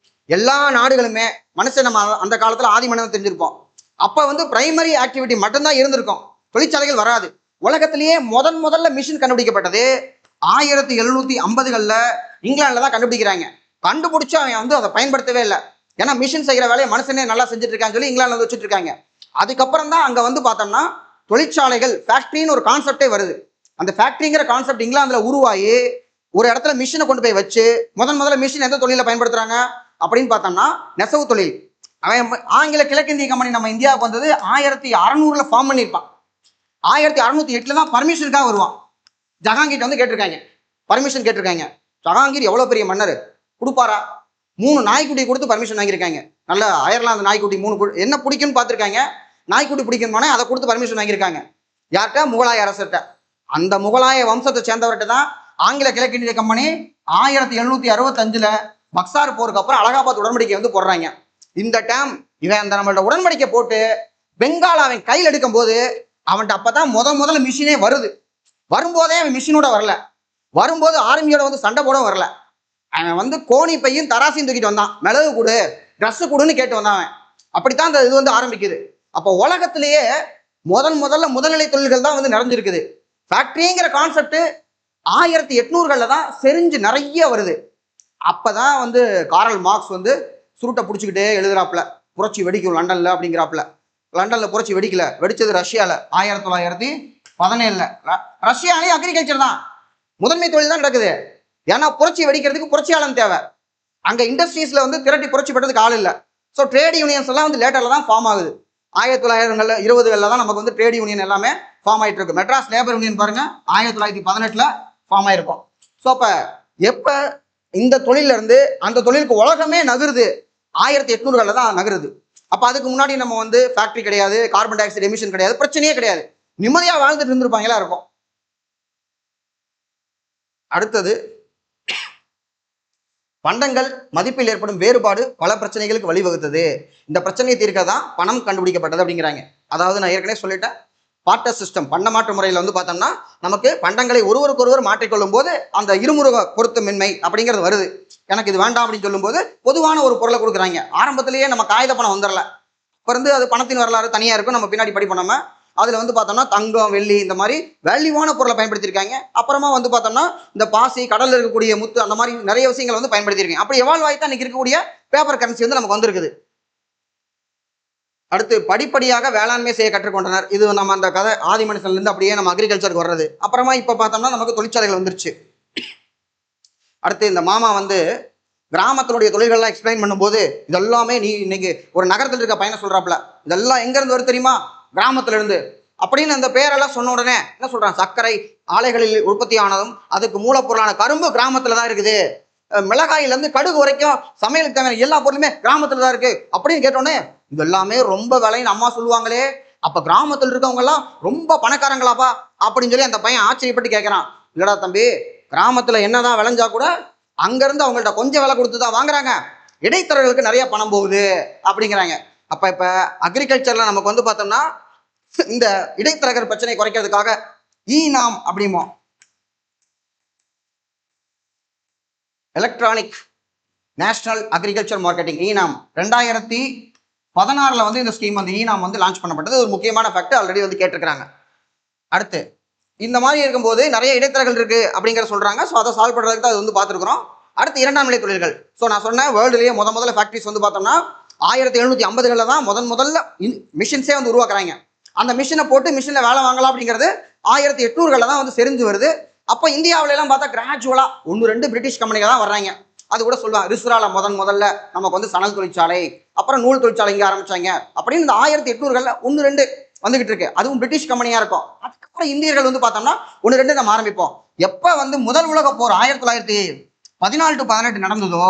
Speaker 1: எல்லா நாடுகளுமே மனுஷன் நம்ம அந்த காலத்தில் ஆதி மனிதன் தெரிஞ்சிருப்போம். அப்போ வந்து பிரைமரி ஆக்டிவிட்டி மட்டும்தான் இருந்திருக்கும், தொழிற்சாலைகள் வராது. உலகத்திலேயே முதல்ல மிஷின் கண்டுபிடிக்கப்பட்டது 1750களில் இங்கிலாந்துல தான் கண்டுபிடிக்கிறாங்க. கண்டுபிடிச்சு அவன் வந்து அதை பயன்படுத்தவே இல்லை. ஏன்னா மிஷின் செய்கிற வேலையை மனுஷனே நல்லா செஞ்சுட்டு இருக்கான்னு சொல்லி இங்கிலாந்துல வந்து வச்சுட்டு இருக்காங்க. அதுக்கப்புறம் தான் அங்கே வந்து பார்த்தோம்னா தொழிற்சாலைகள், ஃபேக்ட்ரின்னு ஒரு கான்செப்டே வருது. அந்த ஃபேக்ட்ரிங்கிற கான்செப்ட் இங்கிலாந்துல உருவாகி ஒரு இடத்துல மிஷினை கொண்டு போய் வச்சு முதல்ல மிஷின் எந்த தொழில பயன்படுத்துறாங்க அப்படின்னு பார்த்தோம்னா நெசவு தொழில். அவன் ஆங்கில கிழக்கிந்திய கம்பெனி நம்ம இந்தியாவுக்கு வந்தது 1600 ஃபார்ம் பண்ணியிருப்பான். 1608 தான் பர்மிஷனுக்காக வருவான். ஜஹாங்கீர் வந்து கேட்டிருக்காங்க, பர்மிஷன் கேட்டிருக்காங்க. ஜஹாங்கீர் எவ்வளோ பெரிய மன்னர், கொடுப்பாரா? 3 நாய்க்குட்டி கொடுத்து பர்மிஷன் வாங்கியிருக்காங்க. நல்ல அயர்லாந்து நாய்க்குட்டி 3 என்ன பிடிக்கும்னு பார்த்துருக்காங்க. நாய்க்குட்டி பிடிக்கணுமானே அதை கொடுத்து பர்மிஷன் வாங்கியிருக்காங்க. யார்கிட்ட? முகலாய அரசர்கிட்ட. அந்த முகலாய வம்சத்தை சேர்ந்தவர்கிட்ட தான் ஆங்கில கிழக்கிந்திய கம்பெனி 1765 பக்சார் போருக்கு அப்புறம் அலகாபாத் உடன்படிக்கை வந்து போடுறாங்க. இந்த டைம் இவன் அந்த நம்மளோட உடன்படிக்கை போட்டு பெங்கால் அவன் கையில் எடுக்கும் போது அவன்கிட்ட அப்பதான் முதல்ல மிஷினே வருது. வரும்போதே அவன் மிஷினோட வரல, வரும்போது ஆர்மியோட வந்து சண்டை போட வரல. அவன் வந்து கோணி பையும் தராசையும் தூக்கிட்டு வந்தான். மிளகு கொடு, ட்ரெஸ் கொடுன்னு கேட்டு வந்தான் அவன். அப்படித்தான் அந்த இது வந்து ஆரம்பிக்குது. அப்போ உலகத்திலேயே முதல்ல முதல்நிலை தொழில்கள் தான் வந்து நிறைஞ்சிருக்குது. ஃபேக்டரிங்கிற கான்செப்ட் 1800களில் தான் செறிஞ்சு நிறைய வருது. அப்பதான் வந்து காரல் மார்க்ஸ் வந்து சுருட்டை பிடிச்சிக்கிட்டே எழுதுறாப்புல, புரட்சி வெடிக்கும் லண்டன்ல அப்படிங்கிறாப்புல. லண்டன்ல புரட்சி வெடிக்கல, வெடிச்சது ரஷ்யால 1917. ரஷ்யாலையும் அக்ரிகல்ச்சர் தான் முதன்மை தொழில் தான் நடக்குது. ஏன்னா புரட்சி வெடிக்கிறதுக்கு புரட்சியாளன் தேவை. அங்க இண்டஸ்ட்ரீஸ்ல வந்து திரட்டி புரட்சி பண்றதுக்கு ஆள் இல்லை. ஸோ ட்ரேட் யூனியன்ஸ் எல்லாம் வந்து லேட்டர்ல தான் ஃபார்ம் ஆகுது. 1920களில் தான் நமக்கு வந்து ட்ரேட் யூனியன் எல்லாமே ஃபார்ம் ஆயிட்டு இருக்கு. மெட்ராஸ் லேபர் யூனியன் பாருங்க 1918 ஃபார்ம் ஆயிருக்கும். ஸோ அப்ப எப்ப இந்த தொழில இருந்து அந்த தொழிலுக்கு உலகமே நகருது 1800களில் தான் நகருது. அப்ப அதுக்கு முன்னாடி நம்ம வந்து ஃபேக்டரி கிடையாது, கார்பன் டை ஆக்சைடு எமிஷன் கிடையாது, பிரச்சனையே கிடையாது, நிம்மதியா வாழ்ந்துட்டு இருந்திருப்பாங்களா இருக்கும். அடுத்தது பண்டங்கள் மதிப்பில் ஏற்படும் வேறுபாடு பல பிரச்சனைகளுக்கு வழிவகுத்தது. இந்த பிரச்சனையை தீர்க்க தான் பணம் கண்டுபிடிக்கப்பட்டது அப்படிங்கிறாங்க. அதாவது நான் ஏற்கனவே சொல்லிட்டேன், பார்ட்டர் சிஸ்டம், பண்டமாற்று முறையில் வந்து பார்த்தோம்னா நமக்கு பண்டங்களை ஒருவருக்கொருவர் மாற்றிக்கொள்ளும் போது அந்த இருமுருக பொருத்தமின்மை அப்படிங்கிறது வருது. எனக்கு இது வேண்டாம் அப்படின்னு சொல்லும்போது பொதுவான ஒரு பொருளை கொடுக்குறாங்க. ஆரம்பத்திலேயே நம்ம காகித பணம் வந்துடல, இப்போ இருந்து அது பணத்தின் வரலாறு தனியாக இருக்கும், நம்ம பின்னாடி படிப்போம். நம்ம அதில் வந்து பார்த்தோம்னா தங்கம், வெள்ளி இந்த மாதிரி வேல்யூவான பொருளை பயன்படுத்தியிருக்காங்க. அப்புறமா வந்து பார்த்தோம்னா இந்த பாசி, கடலில் இருக்கக்கூடிய முத்து, அந்த மாதிரி நிறைய விஷயங்களை வந்து பயன்படுத்தியிருக்காங்க. அப்படி எவால்வ் ஆகி தான் இன்னைக்கு இருக்கக்கூடிய பேப்பர் கரன்சி வந்து நமக்கு வந்திருக்குது. அடுத்து படிப்படியாக வேளாண்மை செய்ய கற்றுக்கொண்டனர். இது நம்ம அந்த கதை ஆதி மனுஷன்லேருந்து அப்படியே நம்ம அக்ரிகல்ச்சருக்கு வர்றது. அப்புறமா இப்போ பார்த்தோம்னா நமக்கு தொழிற்சாலைகள் வந்துருச்சு. அடுத்து இந்த மாமா வந்து கிராமத்தினுடைய தொழில்கள்லாம் எக்ஸ்பிளைன் பண்ணும்போது இதெல்லாமே நீ இன்னைக்கு ஒரு நகரத்தில் இருக்க பையனை சொல்றாப்புல, இதெல்லாம் எங்கேருந்து வருது தெரியுமா? கிராமத்துல இருந்து அப்படின்னு அந்த பேரெல்லாம் சொன்ன உடனே என்ன சொல்றான்? சர்க்கரை ஆலைகளில் உற்பத்தி ஆனதும் அதுக்கு மூலப்பொருளான கரும்பு கிராமத்துல தான் இருக்குது, மிளகாயிலேருந்து கடுகு வரைக்கும் சமையலுக்கு தேவையான எல்லா பொருளுமே கிராமத்துல தான் இருக்கு அப்படின்னு கேட்டோன்னே இது எல்லாமே ரொம்ப விலைன்னு அம்மா சொல்லுவாங்களே, அப்ப கிராமத்தில் இருக்கவங்க எல்லாம் ரொம்ப பணக்காரங்களாப்பா அப்படின்னு சொல்லி அந்த பையன் ஆச்சரியப்பட்டு கேட்கறான். இல்லடா தம்பி, கிராமத்துல என்னதான் விளைஞ்சா கூட அங்கிருந்து அவங்கள்ட்ட கொஞ்சம் விலை கொடுத்து தான் வாங்குறாங்க, இடைத்தரகர்களுக்கு நிறைய பணம் போகுது அப்படிங்கிறாங்க. அப்ப இப்ப அக்ரிகல்ச்சர்ல நமக்கு வந்து பார்த்தோம்னா இந்த இடைத்தரகர் பிரச்சனை குறைக்கிறதுக்காக நாம் அப்படிமோ எலக்ட்ரானிக் நேஷனல் அக்ரிகல்ச்சர் மார்க்கெட்டிங் நாம் 2016 வந்து இந்த ஸ்கீம் வந்து நாம் வந்து லான்ச் பண்ணப்பட்டது. ஒரு முக்கியமான ஃபேக்ட் ஆல்ரெடி வந்து கேட்டிருக்கிறாங்க. அடுத்து இந்த மாதிரி இருக்கும்போது நிறைய இடைத்தரகர்கள் இருக்கு அப்படிங்கிற சொல்றாங்க. ஸோ அதை சால்வ் பண்றதுக்கு அது வந்து பார்த்துருக்குறோம். அடுத்து இரண்டாம் நிலை தொழில்கள். ஸோ நான் சொன்னேன் வேர்ல்டுலேயே முதல்ல ஃபேக்ட்ரிஸ் வந்து பார்த்தோம்னா 1750களில் தான் முதல்ல மிஷின்ஸே வந்து உருவாக்குறாங்க. அந்த மிஷினை போட்டு மிஷினில் வேலை வாங்கலாம் அப்படிங்கிறது 1800களில் தான் வந்து செறிஞ்சு வருது. அப்போ இந்தியாவிலலாம் பார்த்தா கிராஜுவலாக 1-2 பிரிட்டிஷ் கம்பெனிகள் தான் வர்றாங்க. அது கூட சொல்லுவாங்க ரிஸ்ரால முதல்ல நமக்கு வந்து சணல் தொழிற்சாலை, அப்புறம் நூல் தொழிற்சாலை இங்கே ஆரம்பிச்சாங்க அப்படின்னு இந்த 1800களில் 1-2 வந்துகிட்டு இருக்கு. அதுவும் பிரிட்டிஷ் கம்பெனியா இருக்கும். அதுக்கப்புறம் இந்தியர்கள் வந்து பார்த்தோம்னா 1-2 நம்ம ஆரம்பிப்போம். எப்போ வந்து முதல் உலக போர் 1914 to 18 நடந்ததோ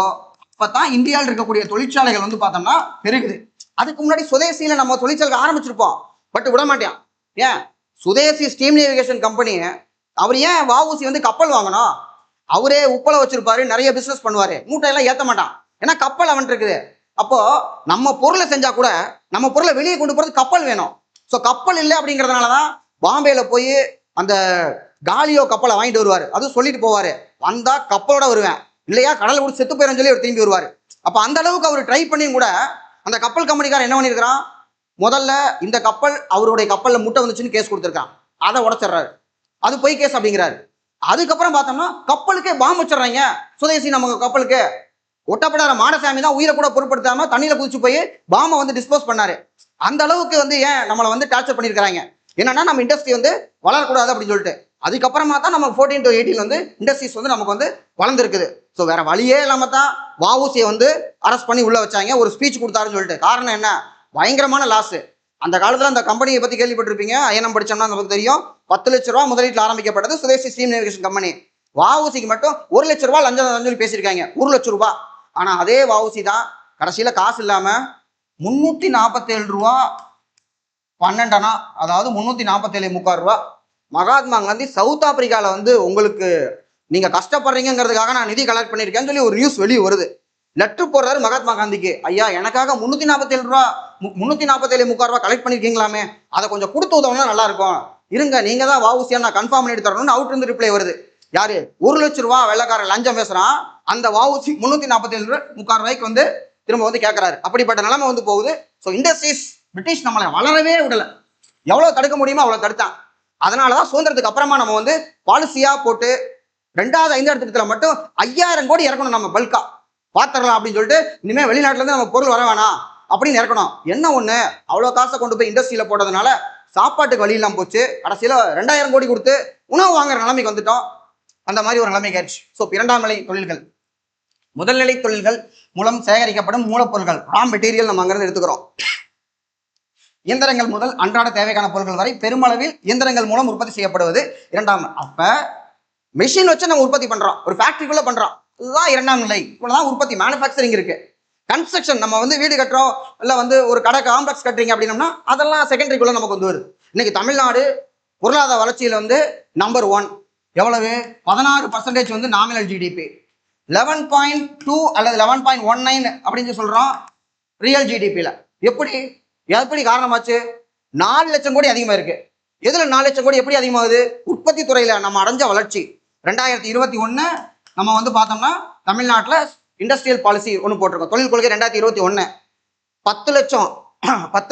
Speaker 1: அப்பதான் இந்தியாவில் இருக்கக்கூடிய தொழிற்சாலைகள் வந்து பார்த்தோம்னா பெருகுது. அதுக்கு முன்னாடி சுதேசியில நம்ம தொழிற்சாலை ஆரம்பிச்சிருப்போம், பட் விட மாட்டேன். ஏன் சுதேசி ஸ்டீம் நேவிகேஷன் கம்பெனி, அவர் ஏன் வஉசி வந்து கப்பல் வாங்கணும்? அவரே உப்பளம் வச்சிருப்பாரு, நிறைய பிசினஸ் பண்ணுவாரு, மூட்டையெல்லாம் ஏற்ற மாட்டான். ஏன்னா கப்பல் அவன் இருக்குது. அப்போ நம்ம பொருளை செஞ்சா கூட நம்ம பொருளை வெளியே கொண்டு போறது கப்பல் வேணும். ஸோ கப்பல் இல்லை அப்படிங்கிறதுனாலதான் பாம்பேல போய் அந்த காலியோ கப்பலை வாங்கிட்டு வருவாரு. அதுவும் சொல்லிட்டு போவாரு, வந்தா கப்பலோட வருவேன், இல்லையா கடலை கூட செத்து போயிடும் சொல்லி அவர் திரும்பி வருவாரு. அப்ப அந்த அளவுக்கு அவர் ட்ரை பண்ணியும் கூட அந்த கப்பல் கம்பெனிக்காரன் என்ன பண்ணிருக்கிறான், முதல்ல இந்த கப்பல் அவருடைய கப்பல்ல முட்டை வந்துச்சுன்னு கேஸ் கொடுத்துருக்கான், அதை உடச்சிடுறாரு, அது பொய் கேஸ் அப்படிங்கிறாரு. அதுக்கப்புறம் பார்த்தோம்னா கப்பலுக்கே பாம்பு வச்சிடறாங்க. சுதேசி நமக்கு கப்பலுக்கு ஒட்டப்படாத மாடசாமி தான் உயிரை கூட பொருட்படுத்தாம தண்ணியில குதிச்சு போய் பாம்பை வந்து டிஸ்போஸ் பண்ணாரு. அந்த அளவுக்கு வந்து ஏன் நம்மளை வந்து டார்ச்சர் பண்ணியிருக்காங்க, என்னன்னா நம்ம இண்டஸ்ட்ரி வந்து வளரக்கூடாது அப்படின்னு சொல்லிட்டு. அதுக்கப்புறமா தான் நம்ம 14 to 18 வந்து இண்டஸ்ட்ரீஸ் வந்து நமக்கு வந்து வளர்ந்துருக்குது. ஸோ வேற வழியே இல்லாம தான் வஉசியை வந்து அரெஸ்ட் பண்ணி உள்ள வச்சாங்க, ஒரு ஸ்பீச் கொடுத்தாருன்னு சொல்லிட்டு. காரணம் என்ன, பயங்கரமான லாஸ். அந்த காலத்துல அந்த கம்பெனியை பத்தி கேள்விப்பட்டிருப்பீங்க, ஐஎன்எம் படிச்சோம்னா நமக்கு தெரியும். 10 லட்ச ரூபா முதலீட்டில் ஆரம்பிக்கப்பட்டது சுதேசி ஸ்டீம் நேவிகேஷன் கம்பெனி. வஉசிக்கு மட்டும் 1 லட்ச ரூபா லஞ்சம் சொல்லி பேசியிருக்காங்க, 1 லட்சம் ரூபாய். ஆனா அதே வஉசி தான் கடைசியில காசு இல்லாம 347 ரூபா 12 அணா, அதாவது 347 ரூபா மகாத்மா காந்தி சவுத் ஆப்பிரிக்கால வந்து உங்களுக்கு நீங்க கஷ்டப்படுறீங்கிறதுக்காக நான் நிதி கலெக்ட் பண்ணிருக்கேன்னு சொல்லி ஒரு நியூஸ் வெளியே வருது. லெட்டர் போடுறாரு மகாத்மா காந்திக்கு, ஐயா எனக்காக 347 ரூபா 347 ரூபா கலெக்ட் பண்ணிருக்கீங்களாமே, அதை கொஞ்சம் கொடுத்து உதவுனா நல்லா இருக்கும், இருங்க நீங்க தான் வஉசியா நான் கன்ஃபார்ம் பண்ணிட்டு தரணும்னு அவுட் இருந்து ரிப்ளை வருது. யாரு, 1 லட்சம் ரூபா வெள்ளக்காரன் லஞ்சம் பேசுறான், அந்த வஉசி 347 ரூபாய்க்கு வந்து திரும்ப வந்து கேட்கறாரு. அப்படிப்பட்ட நிலைமை வந்து போகுது. ஸோ இண்டஸ்ட்ரீஸ் பிரிட்டிஷ் நம்மளை வளரவே விடல, எவ்வளவு தடுக்க முடியுமோ அவ்வளவு தடுத்தான். அதனாலதான் சுதந்திரத்துக்கு அப்புறமா நம்ம வந்து பாலிசியா போட்டு 2வது 5ஆம் திட்டத்துல மட்டும் 5000 கோடி இறக்கணும், நம்ம பல்கா பாத்திரலாம் அப்படின்னு சொல்லிட்டு, இனிமே வெளிநாட்டுல இருந்து நம்ம பொருள் வர வேணாம் அப்படின்னு இறக்கணும். என்ன ஒண்ணு, அவ்வளவு காசை கொண்டு போய் இண்டஸ்ட்ரியில போட்டதுனால சாப்பாட்டுக்கு வழி இல்லாம போச்சு. கடைசியில 2000 கோடி கொடுத்து உணவு வாங்குற நிலைமைக்கு வந்துட்டோம். அந்த மாதிரி ஒரு நிலைமை ஆயிடுச்சு. ஸோ 2ஆம் நிலை தொழில்கள், முதல்நிலை தொழில்கள் மூலம் சேகரிக்கப்படும் மூலப்பொருட்கள் ரா மெட்டீரியல் நம்ம அங்கிருந்து எடுத்துக்கிறோம். இயந்திரங்கள் முதல் அன்றாட தேவைக்கான பொருட்கள் வரை பெருமளவில் இயந்திரங்கள் மூலம் உற்பத்தி செய்யப்படுவது 2ஆம். அப்ப மெஷின் வச்சு நம்ம உற்பத்தி பண்றோம், ஒரு ஃபேக்டரிக்குள்ள பண்றோம், இதுதான் 2ஆம் நிலை. இவ்வளவுதான் உற்பத்தி, மேனுஃபேக்சரிங் இருக்கு. கன்ஸ்ட்ரக்ஷன், நம்ம வந்து வீடு கட்டுறோம், இல்ல வந்து ஒரு கடை காம்ப்ளெக்ஸ் கட்டுறீங்க அப்படின்னம்னா அதெல்லாம் செகண்டரிக்குள்ள நமக்கு வந்து வருது. இன்னைக்கு தமிழ்நாடு பொருளாதார வளர்ச்சியில வந்து நம்பர் 1. எவ்வளவு, 16% வந்து நாமினல் ஜிடிபி, 11.2 அல்லது 11.19 அப்படின்னு சொல்றோம் ரியல் ஜிடிபியில. எப்படி காரணமாச்சு, 4 லட்சம் கோடி அதிகமா இருக்கு. எதுல 4 லட்சம் கோடி எப்படி அதிகமாகுது, உற்பத்தி துறையில நம்ம அடைஞ்ச வளர்ச்சி. 2021 நம்ம வந்து பார்த்தோம்னா தமிழ்நாட்டில் இண்டஸ்ட்ரியல் பாலிசி ஒன்று போட்டிருக்கோம், தொழில் கொள்கை 2021. 10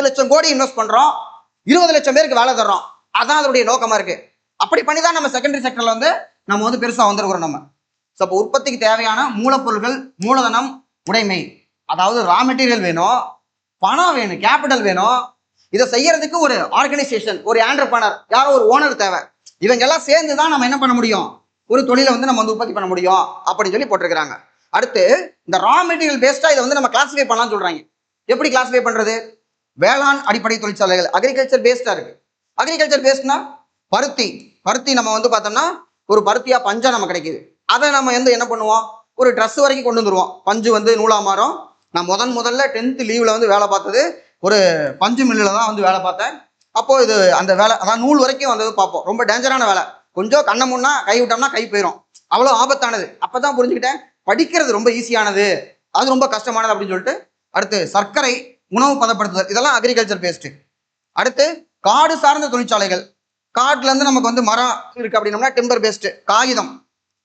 Speaker 1: லட்சம் கோடி இன்வெஸ்ட் பண்றோம், 20 லட்சம் பேருக்கு வேலை தர்றோம். அதான் அதனுடைய நோக்கமா இருக்கு. அப்படி பண்ணி தான் நம்ம செகண்டரி செக்டர்ல வந்து நம்ம வந்து பெருசா வந்திருக்கிறோம் நம்ம. ஸோ அப்போ உற்பத்திக்கு தேவையான மூலப்பொருட்கள், மூலதனம், உடைமை, அதாவது ரா மெட்டீரியல் வேணும், பணம் வேணும், கேபிட்டல் வேணும். இதை செய்யறதுக்கு ஒரு ஆர்கனைசேஷன், ஒரு ஆண்டர்பிரனர், யாரோ ஒரு ஓனர் தேவை. இவங்க எல்லாம் சேர்ந்து தான் நம்ம என்ன பண்ண முடியும், ஒரு தொழிலை வந்து நம்ம வந்து உற்பத்தி பண்ண முடியும் அப்படின்னு சொல்லி போட்டிருக்கிறாங்க. அடுத்து இந்த ரா மெட்டீரியல் பேஸ்டா இதை வந்து நம்ம கிளாஸிஃபை பண்ணலாம்னு சொல்றாங்க. எப்படி கிளாஸிஃபை பண்றது, வேளாண் அடிப்படை தொழிற்சாலைகள் அக்ரிகல்ச்சர் பேஸ்டா இருக்கு. அக்ரிகல்ச்சர் பேஸ்ட்னா பருத்தி நம்ம வந்து பார்த்தோம்னா ஒரு பருத்தியா பஞ்சா நம்ம கிடைக்குது, அதை நம்ம வந்து என்ன பண்ணுவோம், ஒரு ட்ரெஸ் வரைக்கும் கொண்டு வந்துருவோம். பஞ்சு வந்து நூலா மாறும். நான் முதல்ல 10th லீவ்ல வந்து வேலை பார்த்தது ஒரு பஞ்சு மில்லில் தான் வந்து வேலை பார்த்தேன். அப்போ இது அந்த வேலை அதான் நூல் வரைக்கும் வந்தது பார்ப்போம். ரொம்ப டேஞ்சரான வேலை, கொஞ்சம் கண்ணை முன்னா கை விட்டோம்னா கை போயிடும், அவ்வளோ ஆபத்தானது. அப்பதான் புரிஞ்சுக்கிட்டேன் படிக்கிறது ரொம்ப ஈஸியானது, அது ரொம்ப கஷ்டமானது அப்படின்னு சொல்லிட்டு. அடுத்து சர்க்கரை, உணவு பதப்படுத்துதல், இதெல்லாம் அக்ரிகல்ச்சர் பேஸ்ட். அடுத்து காடு சார்ந்த தொழிற்சாலைகள், காட்டுல இருந்து நமக்கு வந்து மரம் இருக்கு அப்படின்னோம்னா டிம்பர் பேஸ்ட், காகிதம்,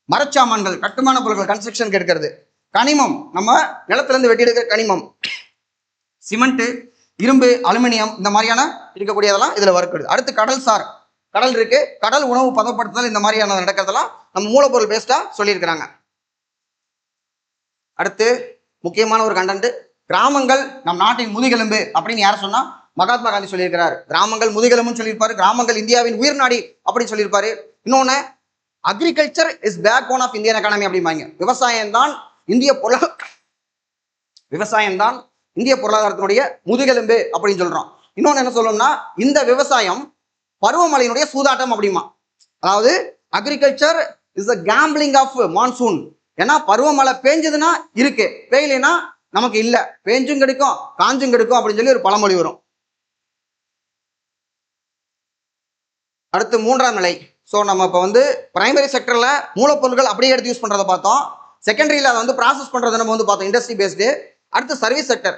Speaker 1: மரச்சாமான்கள், கட்டுமான பொருட்கள், கன்ஸ்ட்ரக்ஷனுக்கு எடுக்கிறது. கனிமம், நம்ம நிலத்துல இருந்து வெட்டி எடுக்கிற கனிமம், சிமெண்ட், இரும்பு, அலுமினியம், இந்த மாதிரியான இருக்கக்கூடியதெல்லாம் இதுல வருது. அடுத்து கடல் சார், கடல் இருக்கு, கடல் உணவு பதப்படுத்துதல், இந்த மாதிரியான நடக்கிறதெல்லாம் நம்ம மூலப்பொருள் பேஸ்டா சொல்லியிருக்கிறாங்க. அடுத்து முக்கியமான ஒரு கண்டென்ட், கிராமங்கள் நம் நாட்டின் முதுகெலும்பு அப்படின்னு யார சொன்னா மகாத்மா காந்தி சொல்லியிருக்கிறார். கிராமங்கள் முதுகெலும்புன்னு சொல்லியிருப்பாரு, கிராமங்கள் இந்தியாவின் உயிர் நாடி அப்படின்னு சொல்லியிருப்பாரு. இன்னொன்னு, agriculture is backbone of Indian economy அப்படிம்பாங்க. விவசாயம் தான் இந்திய பொருளாதாரத்தினுடைய முதுகெலும்பு அப்படின்னு சொல்றோம். இன்னொன்னு என்ன சொல்லணும்னா, இந்த விவசாயம் பருவமழையினுடைய சூதாட்டம் அப்படிமா. அதாவது agriculture is a gambling of monsoon. ஏன்னா பருவமழை பேஞ்சதுன்னா இருக்கு, பெய்யலைன்னா நமக்கு இல்ல, பேஞ்சும் கிடைக்கும் காஞ்சும் கிடைக்கும் அப்படின்னு சொல்லி ஒரு பழமொழி வரும். அடுத்து 3ஆம் நிலை. ஸோ நம்ம இப்போ வந்து பிரைமரி செக்டர்ல மூலப்பொருட்கள் அப்படியே எடுத்து யூஸ் பண்றதை பார்த்தோம். செகண்டரியில் அதை வந்து ப்ராசஸ் பண்றதை நம்ம வந்து பார்த்தோம், இண்டஸ்ட்ரி பேஸ்டு. அடுத்து சர்வீஸ் செக்டர்.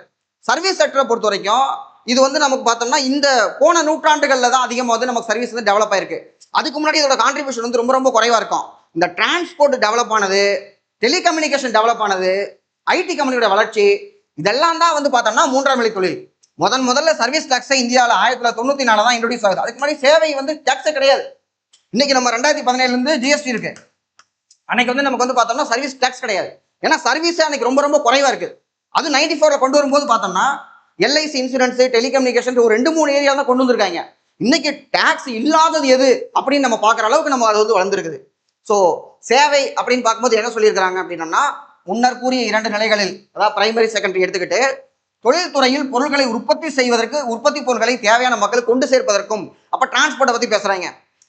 Speaker 1: சர்வீஸ் செக்டரை பொறுத்த வரைக்கும் இது வந்து நமக்கு பார்த்தோம்னா இந்த போன நூற்றாண்டுகளில் தான் அதிகமாக வந்து நமக்கு சர்வீஸ் வந்து டெவலப் ஆயிருக்கு. அதுக்கு முன்னாடி இதோட கான்ட்ரிபியூஷன் வந்து ரொம்ப ரொம்ப குறைவா இருக்கும். இந்த டிரான்ஸ்போர்ட் டெவலப் ஆனது, டெலிகம்யூனிகேஷன் டெவலப் ஆனது, ஐடி கம்பெனியோட வளர்ச்சி, இதெல்லாம் தான் வந்து பார்த்தோம்னா மூன்றாம் நிலை தொழில். முதல்ல சர்வீஸ் டாக்ஸை இந்தியாவில் 1994 தான் இன்ட்ரோடியூஸ் ஆகுது. அதுக்கு முன்னாடி சேவை வந்து டாக்ஸே கிடையாது. இன்னைக்கு நம்ம 2017 ஜிஎஸ்டி இருக்கு. அன்னைக்கு வந்து நமக்கு வந்து பார்த்தோம்னா சர்வீஸ் டாக்ஸ் கிடையாது. ஏன்னா சர்வீஸே அன்னைக்கு ரொம்ப ரொம்ப குறைவா இருக்கு. அது 94ல கொண்டு வரும்போது பார்த்தோம்னா எல்ஐசி இன்சூரன்ஸ், டெலிகம்யூனிகேஷன் ஒரு 2-3 ஏரியா தான் கொண்டு வந்திருக்காங்க. இன்னைக்கு டாக்ஸ் இல்லாதது எது அப்படின்னு நம்ம பார்க்குற அளவுக்கு நம்ம அது வந்து வளர்ந்துருக்குது. ஸோ சேவை அப்படின்னு பார்க்கும்போது என்ன சொல்லியிருக்கிறாங்க அப்படின்னா, முன்னர் கூறிய 2 நிலைகளில், அதாவது பிரைமரி செகண்டரி எடுத்துக்கிட்டு தொழில்துறையில் பொருட்களை உற்பத்தி செய்வதற்கு, உற்பத்தி பொருட்களை தேவையான மக்களுக்கு கொண்டு சேர்ப்பதற்கும், அப்ப டிரான்ஸ்போர்ட்டை பத்தி பேசுறாங்க.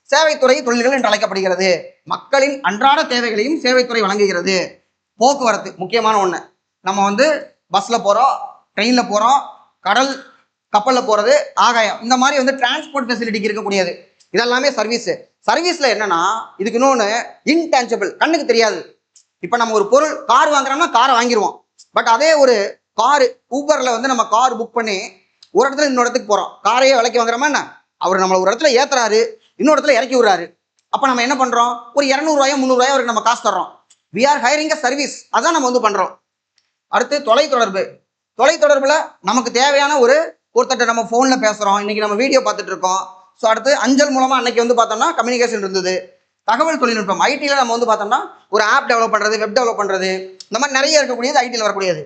Speaker 1: சேவைத்துறை தொழில்கள் என்று அழைக்கப்படுகிறது. மக்களின் அன்றாட தேவைகளையும் சேவைத்துறை வழங்குகிறது. போக்குவரத்து முக்கியமான ஒண்ணு. நம்ம வந்து பஸ்ல போறோம், ட்ரெயின்ல போறோம், கடல் கப்பல்ல போறது, ஆகாயம், இந்த மாதிரி வந்து டிரான்ஸ்போர்ட் ஃபெசிலிட்டிக்கு இருக்கக்கூடியது. இதெல்லாமே சர்வீஸ். சர்வீஸ்ல என்னன்னா இதுக்கு இன்னொன்று இன்டான்ஜிபிள், கண்ணுக்கு தெரியாது. இப்ப நம்ம ஒரு பொருள் கார் வாங்குறோம்னா காரை வாங்கிடுவோம். பட் அதே ஒரு காரு ஊபர்ல வந்து நம்ம கார் புக் பண்ணி ஒரு இடத்துல இன்னொரு இடத்துக்கு போறோம், காரையே விலைக்கு வாங்குறோமா என்ன, அவர் நம்மளை ஒரு இடத்துல ஏத்துறாரு, இன்னொரு இடத்துல இறக்கி விடுறாரு. அப்ப நம்ம என்ன பண்றோம், ஒரு 200 300 அவருக்கு நம்ம காசு தர்றோம். We are hiring a service. அதான் நம்ம வந்து பண்றோம். அடுத்து தொலைத்தொடர்பு. தொலைத்தொடர்புல நமக்கு தேவையான ஒருத்தட்ட நம்ம போன்ல பேசுறோம், இன்னைக்கு நம்ம வீடியோ பார்த்துட்டு இருக்கோம். ஸோ அடுத்து அஞ்சல் மூலமா அன்னைக்கு வந்து பார்த்தோம்னா கம்யூனிகேஷன் இருந்தது. தகவல் தொழில்நுட்பம் ஐடியில் நம்ம வந்து பார்த்தோம்னா ஒரு ஆப் டெவலப் பண்றது, வெப் டெவலப் பண்றது, இந்த மாதிரி நிறைய இருக்கக்கூடியது ஐடியில் வரக்கூடியது.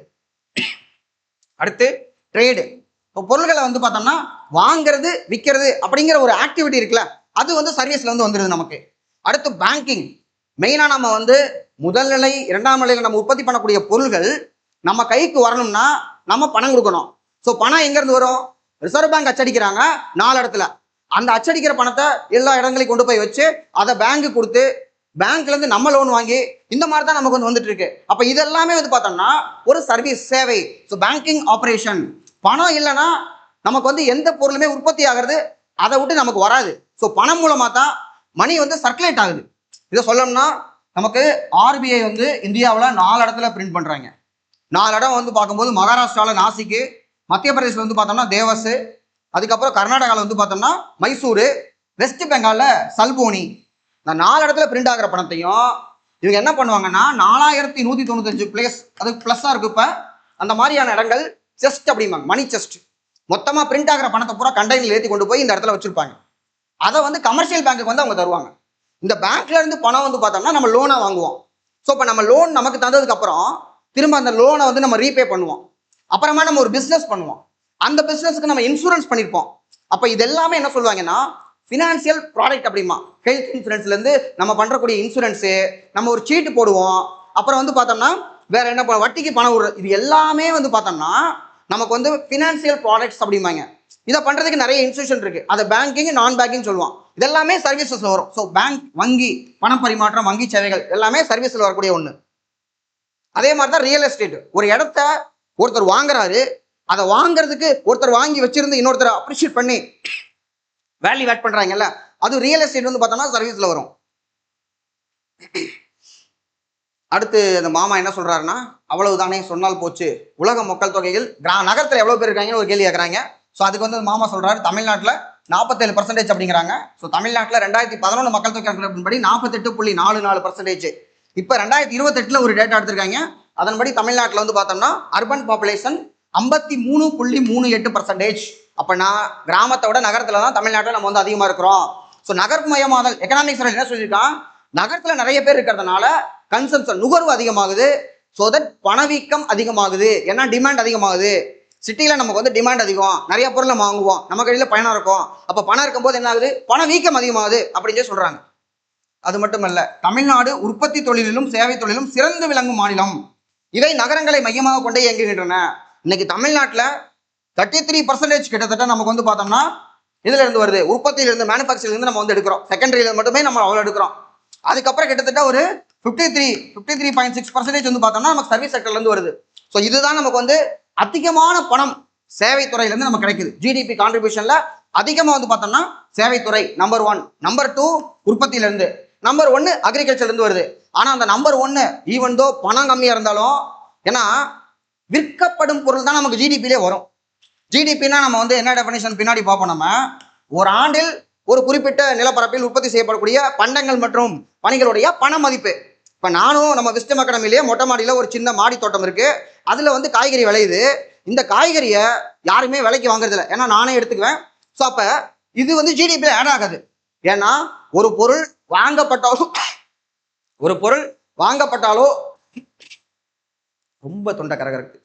Speaker 1: அடுத்து ட்ரேடு. இப்போ பொருள்களை வந்து பார்த்தோம்னா வாங்குறது, விற்கிறது அப்படிங்கிற ஒரு ஆக்டிவிட்டி இருக்குல்ல, அது வந்து சர்வீஸ்ல வந்து வந்துடுது நமக்கு. அடுத்து பேங்கிங். மெயினா நம்ம வந்து முதல் நிலை, 2ஆம் நிலையில நம்ம உற்பத்தி பண்ணக்கூடிய பொருள்கள் நம்ம கைக்கு வரணும்னா நம்ம பணம் கொடுக்கணும். ஸோ பணம் எங்க இருந்து வரும், ரிசர்வ் பேங்க் அச்சடிக்கிறாங்க 4 இடத்துல. அந்த அச்சடிக்கிற பணத்தை எல்லா இடங்களையும் கொண்டு போய் வச்சு அதை பேங்க்கு கொடுத்து, பேங்க்ல இருந்து நம்ம லோன் வாங்கி, இந்த மாதிரி தான் நமக்கு வந்துட்டு இருக்கு. அப்ப இதெல்லாமே வந்து பார்த்தோம்னா ஒரு சர்வீஸ், சேவை. So banking operation. பணம் இல்லைன்னா நமக்கு வந்து எந்த பொருளுமே உற்பத்தி ஆகிறது அதை விட்டு நமக்கு வராது. ஸோ பணம் மூலமா தான் மணி வந்து சர்க்குலேட் ஆகுது. இதை சொல்லணும்னா நமக்கு ஆர்பிஐ வந்து இந்தியாவில் 4 இடத்துல பிரிண்ட் பண்றாங்க. 4 இடம் வந்து பார்க்கும்போது மகாராஷ்டிராவில் நாசிக்கு, மத்திய பிரதேசில் வந்து பார்த்தோம்னா தேவஸ், அதுக்கப்புறம் கர்நாடகாவில் வந்து பார்த்தோம்னா மைசூரு, வெஸ்ட் பெங்காலில் சல்போனி. இந்த 4 இடத்துல பிரிண்ட் ஆகிற பணத்தையும் இவங்க என்ன பண்ணுவாங்கன்னா 4195 பிளேஸ், அதுக்கு ப்ளஸ்ஸாக இருக்கு. இப்போ அந்த மாதிரியான இடங்கள் செஸ்ட் அப்படிம்பாங்க, மணி செஸ்ட். மொத்தமாக பிரிண்ட் ஆகிற பணத்தை பூரா கண்டெய்னர் ஏற்றி கொண்டு போய் இந்த இடத்துல வச்சிருப்பாங்க. அதை வந்து கமர்ஷியல் பேங்க்குக்கு வந்து அவங்க தருவாங்க. இந்த பேங்க்ல இருந்து பணம் வந்து பார்த்தோம்னா நம்ம லோனாக வாங்குவோம். ஸோ இப்போ நம்ம லோன் நமக்கு தந்ததுக்கு அப்புறம் திரும்ப அந்த லோனை வந்து நம்ம ரீபே பண்ணுவோம். அப்புறமா நம்ம ஒரு பிஸ்னஸ் பண்ணுவோம். அந்த பிஸ்னஸ்க்கு நம்ம இன்சூரன்ஸ் பண்ணியிருப்போம். அப்போ இது எல்லாமே என்ன சொல்லுவாங்கன்னா ஃபினான்சியல் ப்ராடக்ட் அப்படிமா. ஹெல்த் இன்சூரன்ஸ்லேருந்து நம்ம பண்ணுறக்கூடிய இன்சூரன்ஸு, நம்ம ஒரு சீட்டு போடுவோம். அப்புறம் வந்து பார்த்தோம்னா வேற என்ன வட்டிக்கு பணம் விடுறது, இது எல்லாமே வந்து பார்த்தோம்னா நமக்கு வந்து ஃபினான்சியல் ப்ராடக்ட்ஸ் அப்படிம்பாங்க. இதை பண்றதுக்கு நிறைய இன்ஸ்டியூஷன் இருக்கு. அதை பேங்கிங், நான் பேங்கிங் சொல்லுவோம். இதெல்லாமே சர்வீசஸ்ல வரும். ஸோ பேங்க், வங்கி, பணப்பரிமாற்றம், வங்கி சேவைகள் எல்லாமே சர்வீஸ்ல வரக்கூடிய ஒன்று. அதே மாதிரி தான் ரியல் எஸ்டேட். ஒரு இடத்த ஒருத்தர் வாங்குறாரு, அதை வாங்குறதுக்கு ஒருத்தர் வாங்கி வச்சிருந்து இன்னொருத்தர் அப்ரிஷியேட் பண்ணி வேல்யூ ஆட் பண்றாங்கல்ல, அது ரியல் எஸ்டேட் வந்து பார்த்தோம்னா சர்வீஸ்ல வரும். அடுத்து அந்த மாமா என்ன சொல்றாருன்னா, அவ்வளவுதானே சொன்னால் போச்சு, உலக மக்கள் தொகையில் நகரத்தில் எவ்வளவு பேர் இருக்காங்கன்னு ஒரு கேள்வி கேட்கறாங்க. ஸோ அதுக்கு வந்து மாமா சொல்றாரு தமிழ்நாட்டில் 47% அப்படிங்கிறாங்க. ஸோ தமிழ்நாட்டில் 2011 மக்கள் தொகை கணக்கெடுப்பின்படி 48.44%. இப்போ 2028 ஒரு டேட்டா எடுத்திருக்காங்க. அதன்படி தமிழ்நாட்டில் வந்து பார்த்தோம்னா அர்பன் பாப்புலேஷன் 53.38%. அப்போ நான் கிராமத்தை விட நகரத்தில் தான் தமிழ்நாட்டில் நம்ம வந்து அதிகமாக இருக்கிறோம். ஸோ நகர்மயமாதல் எக்கனாமிக்ஸ் என்ன சொல்லியிருக்கான், நகரத்தில் நிறைய பேர் இருக்கிறதுனால கன்சம்ஷன், நுகர்வு அதிகமாகுது. ஸோ தட் பணவீக்கம் அதிகமாகுது, ஏன்னா டிமாண்ட் அதிகமாகுது. சிட்டியில் நமக்கு வந்து டிமாண்ட் அதிகம், நிறைய பொருள் நம்ம வாங்குவோம், நம்ம கையில் பணம் இருக்கும். அப்போ பணம் இருக்கும்போது என்ன ஆகுது, பணவீக்கம் அதிகமாகுது அப்படின்னு சொல்றாங்க. அது மட்டும் இல்ல, தமிழ்நாடு உற்பத்தி தொழிலிலும் சேவை தொழிலும் சிறந்து விளங்கும் மாநிலம். இவை நகரங்களை மையமாக கொண்டே இயங்குகின்றன. இன்னைக்கு தமிழ்நாட்டில் 33% கிட்டத்தட்ட நமக்கு வந்து பார்த்தோம்னா இதுல இருந்து வருது, உற்பத்தியிலிருந்து, மேனுஃபேக்சரிலிருந்து நம்ம வந்து எடுக்கிறோம். செகண்டரியில மட்டுமே நம்ம அவ்வளோ எடுக்கிறோம். அதுக்கப்புறம் கிட்டத்தட்ட ஒரு 53.6% வந்து பார்த்தோம்னா நமக்கு சர்வீஸ் செக்டர்ல இருந்து வருது. ஸோ இதுதான் நமக்கு வந்து அதிகமான பணம் சேவைத்துறையிலேருந்து நமக்கு கிடைக்குது. ஜிடிபி கான்ட்ரிபியூஷன்ல அதிகமாக வந்து பார்த்தோம்னா சேவைத்துறை நம்பர் 1, நம்பர் 2 உற்பத்தியிலேருந்து, நம்பர் 1 அக்ரிகல்ச்சர்லேருந்து வருது. ஆனால் அந்த நம்பர் 1 ஈவன் தோ பணம் கம்மியாக இருந்தாலும், ஏன்னா விற்கப்படும் பொருள் தான் நமக்கு ஜிடிபிலே வரும். ஜிடிபின்னா நம்ம வந்து என்ன டெஃபினேஷன் பின்னாடி பார்ப்போம். நம்ம ஒரு ஆண்டில் ஒரு குறிப்பிட்ட நிலப்பரப்பில் உற்பத்தி செய்யப்படக்கூடிய பண்டங்கள் மற்றும் பணிகளுடைய பண மதிப்பு. இப்போ நானும் நம்ம விஸ்டம் அகாடமிலேயே மொட்டை மாடியில் ஒரு சின்ன மாடி தோட்டம் இருக்கு. அதில் வந்து காய்கறி விளையுது. இந்த காய்கறியை யாருமே விலைக்கு வாங்குறது இல்லை, ஏன்னா நானே எடுத்துக்குவேன். ஸோ அப்போ இது வந்து ஜிடிபியில் ஆட் ஆகாது. ஏன்னா ஒரு பொருள் வாங்கப்பட்டாலோ ரொம்ப தொண்டை கரகருக்கு,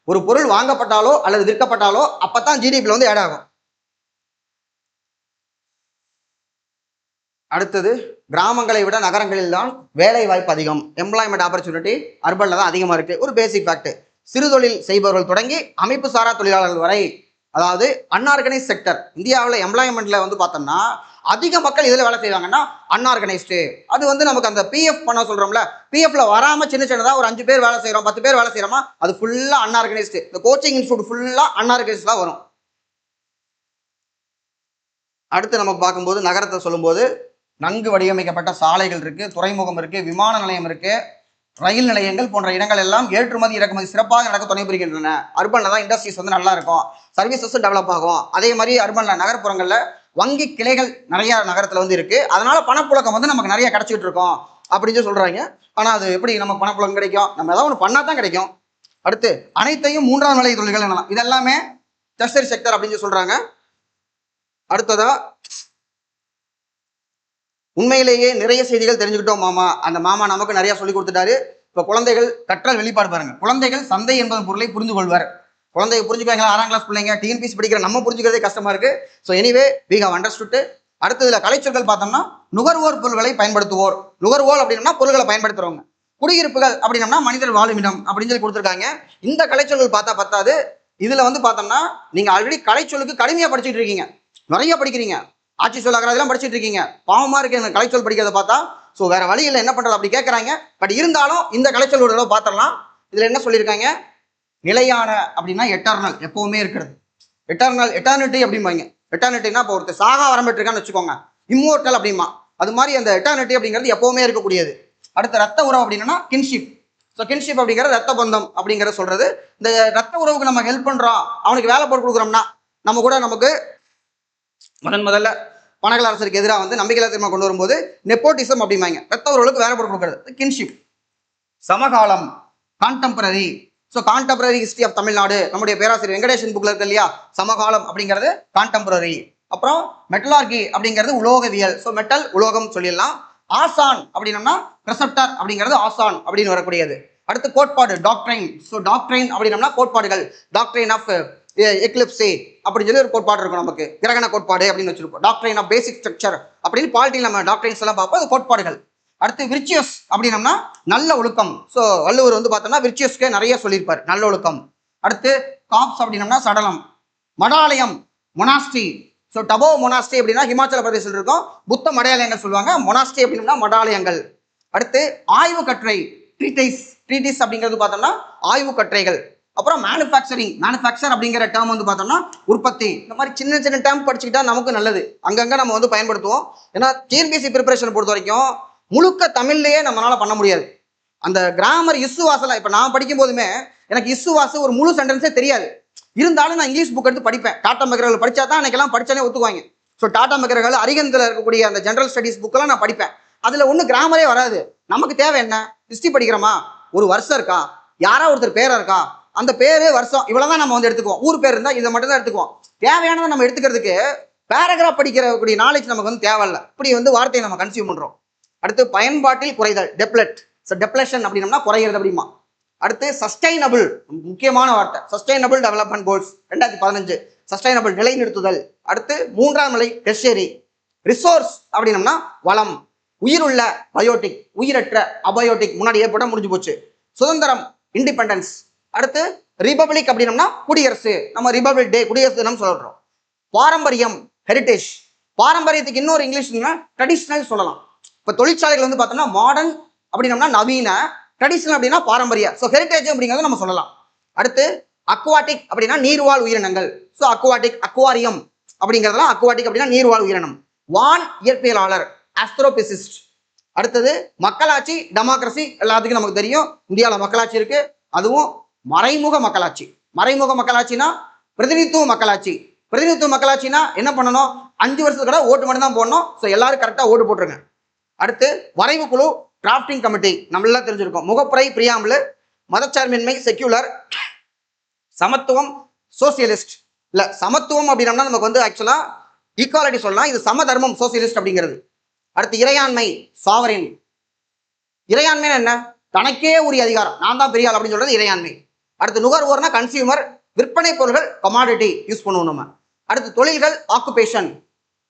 Speaker 1: ஒரு பொருள் வாங்கப்பட்டாலோ அல்லது விற்கப்பட்டாலோ அப்பதான் ஜிடிபியில் வந்து ஆட் ஆகும். அடுத்தது, கிராமங்களை விட நகரங்களில் தான் வேலை வாய்ப்பு அதிகம். எம்ப்ளாய்மெண்ட் ஆப்பர்ச்சுனிட்டி அர்பன்ல தான் அதிகமாக இருக்கு. ஒரு பேசிக் ஃபேக்ட். சிறுதொழில் செய்பவர்கள் தொடங்கி அமைப்பு சாரா தொழிலாளர்கள் வரை, அதாவது அன்ஆர்கனைஸ் செக்டர். இந்தியாவில் எம்ப்ளாய்மெண்ட்ல வந்து பார்த்தோம்னா அதிக மக்கள் இதில் வேலை செய்வாங்கன்னா அன்ஆர்கனைஸ்டு. அது வந்து நமக்கு அந்த பிஎஃப் பண்ண சொல்றோம்ல, பிஎஃப்ல வராம சின்ன சின்னதாக ஒரு 5 பேர் வேலை செய்யறோம், 10 பேர் வேலை செய்யறோமா, அது ஃபுல்லா அன்ஆர்கனைஸ்டு. இந்த கோச்சிங் இன்ஸ்டியூட் ஃபுல்லா அன்ஆர்கனைஸ்டா வரும். அடுத்து நமக்கு பார்க்கும்போது நகரத்தை சொல்லும்போது நன்கு வடிவமைக்கப்பட்ட சாலைகள் இருக்கு, துறைமுகம் இருக்கு, விமான நிலையம் இருக்கு, ரயில் நிலையங்கள் போன்ற இடங்கள் எல்லாம் ஏற்றுமதி இறக்குமதி சிறப்பாக நடக்க துணை புரிகின்றன. அர்பன்ல தான் இண்டஸ்ட்ரீஸ் வந்து நல்லா இருக்கும், சர்வீசஸ் டெவலப் ஆகும். அதே மாதிரி அர்பன்ல நகர்ப்புறங்கள்ல வங்கி கிளைகள் நிறைய நகரத்துல வந்து இருக்கு. அதனால பணப்புழக்கம் வந்து நமக்கு நிறைய கிடைச்சிட்டு இருக்கோம் அப்படின்னு சொல்றாங்க. ஆனா அது எப்படி நமக்கு பணப்புழக்கம் கிடைக்கும்? நம்ம ஏதாவது ஒன்று பண்ணா தான் கிடைக்கும். அடுத்து, அனைத்தையும் 3ஆம் நிலை தொழில்கள் என்னலாம், இதெல்லாமே டெர்ஷரி செக்டர் அப்படின்னு சொல்றாங்க. அடுத்ததா, உண்மையிலேயே நிறைய செய்திகள் தெரிஞ்சுக்கிட்டோம் மாமா. அந்த மாமா நமக்கு நிறைய சொல்லி கொடுத்துட்டாரு. இப்போ குழந்தைகள் கற்றல் வெளிப்பாடு பாருங்க. குழந்தைகள் சந்தை என்பதன் பொருளை புரிந்து கொள்வார். குழந்தைங்க புரிஞ்சுக்குவாங்களா? 6ஆம் கிளாஸ் பிள்ளைங்க, டிஎன்பிசி படிக்கிற நம்ம புரிஞ்சுக்கிறதே கஷ்டமா இருக்கு. So anyway we have understood. அடுத்ததுல கலைச்சொற்கள் பார்த்தோம்னா, நுகர்வோர் பொருள்களை பயன்படுத்துவோர். நுகர்வோர் அப்படின்னா பொருள்களை பயன்படுத்துறவங்க. குடியிருப்புகள் அப்படின்னா மனிதர் வாழும் இடம் அப்படின்னு சொல்லி கொடுத்துருக்காங்க. இந்த கலைச்சொல்கள் பார்த்தா பத்தாது. இதுல வந்து பார்த்தோம்னா நீங்க ஆல்ரெடி கலைச்சொல்லுக்கு கடுமையா படிச்சுட்டு இருக்கீங்க, நிறைய படிக்கிறீங்க, ஆட்சி சொல் அகராதிலாம் படிச்சுட்டு இருக்கீங்க. பாவமா இருக்கு எனக்கு கலைச்சொல் படிக்கிறத பார்த்தா. ஸோ வேற வழி இல்லை, என்ன பண்றது அப்படி கேட்கறாங்க. பட் இருந்தாலும் இந்த கலைச்சொல் ஒரு தடவை பார்த்துடலாம். இதுல என்ன சொல்லியிருக்காங்க, நிலையான அப்படின்னா எட்டர்னல், எப்பவுமே இருக்கிறது. எட்டர்னிட்டி அப்படிம்பாங்க. எட்டர்னிட்டினா இப்போ ஒருத்தர் சாகா வரம்பெற்று இருக்கான்னு வச்சுக்கோங்க, இம்மோர்டல் அப்படிமா. அது மாதிரி அந்த எட்டர்னிட்டி அப்படிங்கிறது எப்பவுமே இருக்கக்கூடியது. அடுத்த ரத்த உறவு அப்படின்னா கின்ஷிப். ஸோ கின்ஷிப் அப்படிங்கிறது ரத்த பந்தம் அப்படிங்கிறத சொல்றது. இந்த ரத்த உறவுக்கு நம்ம ஹெல்ப் பண்றோம், அவனுக்கு வேலை போட்டு கொடுக்குறோம்னா, நம்ம கூட நமக்கு முதல்ல பனகல் அரசருக்கு எதிராக வந்து நம்பிக்கை தீர்மா கொண்டு வரும்போது நெப்போட்டிசம் அப்படிம்பாங்க. ரத்த உறவுகளுக்கு வேலை போட்டு கொடுக்கறது கின்ஷிப். சமகாலம், contemporary. So contemporary history of Tamil Nadu நம்முடைய பேராசிரியர் வெங்கடேசன் புக்ல இருக்கு இல்லையா, சமகாலம் அப்படிங்கிறது கான்டெம்பரரி. அப்புறம் மெட்டலார்கி அப்படிங்கிறது உலோகவியல். ஸோ மெட்டல் உலோகம் சொல்லிடலாம். ஆசான் அப்படின்னம்னா ப்ரெசப்டர் அப்படிங்கிறது ஆசான் அப்படின்னு வரக்கூடியது. அடுத்து கோட்பாடு, டாக்ட்ரைன். ஸோ டாக்ட்ரைன் அப்படின்னம்னா கோட்பாடுகள். டாக்ட்ரைன் ஆஃப் எக்லிப்ஸே அப்படின்னு சொல்லி ஒரு கோட்பாடு இருக்கும் நமக்கு, கிரகண கோட்பாடு அப்படின்னு வச்சிருப்போம். டாக்ட்ரைன் ஆஃப் பேசிக் ஸ்ட்ரக்சர் அப்படின்னு பாலிட்டியில் நம்ம டாக்ட்ரைன்ஸ் எல்லாம் பார்ப்போம், அது கோட்பாடுகள். அடுத்து விர்ச்சியஸ் அப்படின்னம்னா நல்ல ஒழுக்கம். ஸோ வள்ளுவர் வந்து பார்த்தோம்னா விர்ச்சியஸ்க்கு நிறைய சொல்லியிருப்பார், நல்ல ஒழுக்கம். அடுத்து காப்ஸ் அப்படின்னம்னா சடலம். மடாலயம், மொனாஸ்ட்ரி. ஸோ டபோ மொனாஸ்ட்ரி அப்படின்னா ஹிமாச்சல பிரதேசத்தில் இருக்கும், புத்த மடாலயங்கள் சொல்லுவாங்க. மொனாஸ்ட்ரி அப்படின்னா மடாலயங்கள். அடுத்து ஆய்வு கட்டுரை, ட்ரீட்டிஸ் அப்படிங்கிறது பார்த்தோம்னா ஆய்வு கட்டுரைகள். அப்புறம் மேனுஃபேக்சரிங், மேனுஃபேக்சர் அப்படிங்கிற டேர்ம் வந்து பார்த்தோம்னா உற்பத்தி. இந்த மாதிரி சின்ன சின்ன டேர்ம் படிச்சுக்கிட்டா நமக்கு நல்லது, அங்கங்க நம்ம வந்து பயன்படுத்துவோம். ஏன்னா டிஎன்பிசி ப்ரிப்பரேஷன் பொறுத்த வரைக்கும் முழுக்க தமிழ்லேயே நம்மளால பண்ண முடியாது. அந்த கிராமர் இஸ்ஸுவாசலாம் இப்போ நான் படிக்கும் போதுமே எனக்கு இஸ்ஸுவாசு ஒரு முழு சென்டென்ஸே தெரியாது. இருந்தாலும் நான் இங்கிலீஷ் புக் எடுத்து படிப்பேன். டாடா மெக்கரல் படிச்சா தான் எனக்கெல்லாம் படிச்சாலே ஒத்துக்குவாங்க. ஸோ டாடா மெக்கரல் அரிகந்தில் இருக்கக்கூடிய அந்த ஜென்ரல் ஸ்டடீஸ் புக்கெல்லாம் நான் படிப்பேன். அதில் ஒன்றும் கிராமரே வராது. நமக்கு தேவை என்ன, ஹிஸ்ட்ரி படிக்கிறோமா, ஒரு வருஷம் இருக்கா, யாரா ஒருத்தர் பேரா இருக்கா, அந்த பேரு வருஷம் இவ்வளவுதான் நம்ம வந்து எடுத்துக்குவோம். ஊர் பேர் இருந்தால் இதை மட்டும் தான் எடுத்துக்குவோம். தேவையானதை நம்ம எடுத்துக்கிறதுக்கு பேராகிராஃப் படிக்கிறக்கூடிய நாலேஜ் நமக்கு வந்து தேவையில்லை. இப்படி வந்து வார்த்தையை நம்ம கன்சியூம் பண்றோம். அடுத்து பயன்பாட்டில் குறைதல், டெப்லெட். ஸோ டெப்லெஷன் அப்படின்னா குறையிறது அப்படிமா. அடுத்து சஸ்டைனபிள், முக்கியமான வார்த்தை, சஸ்டைனபிள் டெவலப்மெண்ட் கோல்ஸ் 2015, சஸ்டைனபிள் நிலைநிறுத்துதல். அடுத்து 3ஆம் நிலை டெர்ஷரி. ரிசோர்ஸ் அப்படின்னம்னா வளம். உயிருள்ள பயோட்டிக், உயிரற்ற அபயோட்டிக், முன்னாடி ஏற்பட முடிஞ்சு போச்சு. சுதந்திரம், இண்டிபெண்டன்ஸ். அடுத்து ரிபப்ளிக் அப்படின்னம்னா குடியரசு, நம்ம ரிபப்ளிக் டே, குடியரசு தினம் சொல்றோம். பாரம்பரியம், ஹெரிட்டேஜ். பாரம்பரியத்துக்கு இன்னொரு இங்கிலீஷ்னா ட்ரெடிஷ்னல் சொல்லலாம். இப்போ தொழிற்சாலைகள் வந்து பார்த்தோம்னா மாடர்ன் அப்படின்னம்னா நவீன, ட்ரெடிஷ்னல் அப்படின்னா பாரம்பரிய. ஸோ ஹெரிட்டேஜ் அப்படிங்கிறத நம்ம சொல்லலாம். அடுத்து அக்வாட்டிக் அப்படின்னா நீர்வாழ் உயிரினங்கள். ஸோ அக்வாட்டிக், அக்வாரியம் அப்படிங்கிறதெல்லாம் அக்வாட்டிக் அப்படின்னா நீர்வாழ் உயிரினம். வான் இயற்பியலாளர், ஆஸ்ட்ரோபிசிஸ்ட். அடுத்தது மக்களாட்சி, டெமோக்ரஸி. எல்லாத்துக்கும் நமக்கு தெரியும் இந்தியாவில் மக்களாட்சி இருக்கு, அதுவும் மறைமுக மக்களாட்சி. மறைமுக மக்களாட்சினா பிரதிநிதித்துவ மக்களாட்சி. பிரதிநிதித்துவ மக்களாட்சினா என்ன பண்ணணும்? 5 வருஷத்துக்கு ஓட்டு மட்டும் தான் போடணும். ஸோ எல்லாரும் கரெக்டாக ஓட்டு போட்டுருங்க. அடுத்து வரைவு குழு, டிராஃப்டிங் கமிட்டி நம்மளாம் தெரிஞ்சிருக்கோம். முகப்புரை, பிரியாம்பிள், மதச்சார்பின்மை, செக்யூலர், சமத்துவம், சோசியலிஸ்ட். இல்ல சமத்துவம் அப்படின்னா நமக்கு வந்து ஆக்சுவலா ஈக்குவாலிட்டி சொல்லலாம். இது சம தர்மம் சோசியலிஸ்ட் அப்படிங்கிறது. அடுத்து இறையாண்மை, சாவரின். இறையாண்மை என்ன? தனக்கே உரிய அதிகாரம், நான் தான் பெரிய ஆள் அப்படின்னு சொல்றது இறையாண்மை. அடுத்து நுகர்வோர்னா கன்சியூமர், விற்பனை பொருட்கள் கமாடிட்டி யூஸ் பண்ணுவோம் நம்ம. அடுத்து தொழில்கள், ஆக்குபேஷன்.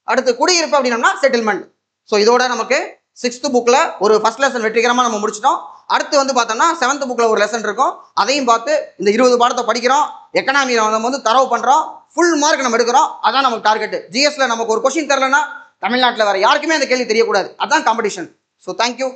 Speaker 1: அடுத்து குடியிருப்பு அப்படின்னா செட்டில்மெண்ட். ஸோ இதோட நமக்கு 6th புக்ல ஒரு ஃபர்ஸ்ட் லெசன் வெற்றிகரமாக நம்ம முடிச்சிட்டோம். அடுத்து வந்து பார்த்தோம்னா 7th புக்ல ஒரு லெசன் இருக்கும். அதையும் பார்த்து இந்த 20 பாடத்தை படிக்கிறோம். எக்கனாமியில் நம்ம வந்து தரவு பண்றோம். ஃபுல் மார்க் நம்ம எடுக்கிறோம். அதான் நமக்கு டார்கெட். ஜிஎஸ்ல நமக்கு ஒரு கொஸ்டின் தரலன்னா தமிழ்நாட்டில் வேற யாருக்குமே அந்த கேள்வி தெரியக்கூடாது. அதான் காம்படிஷன். So thank you.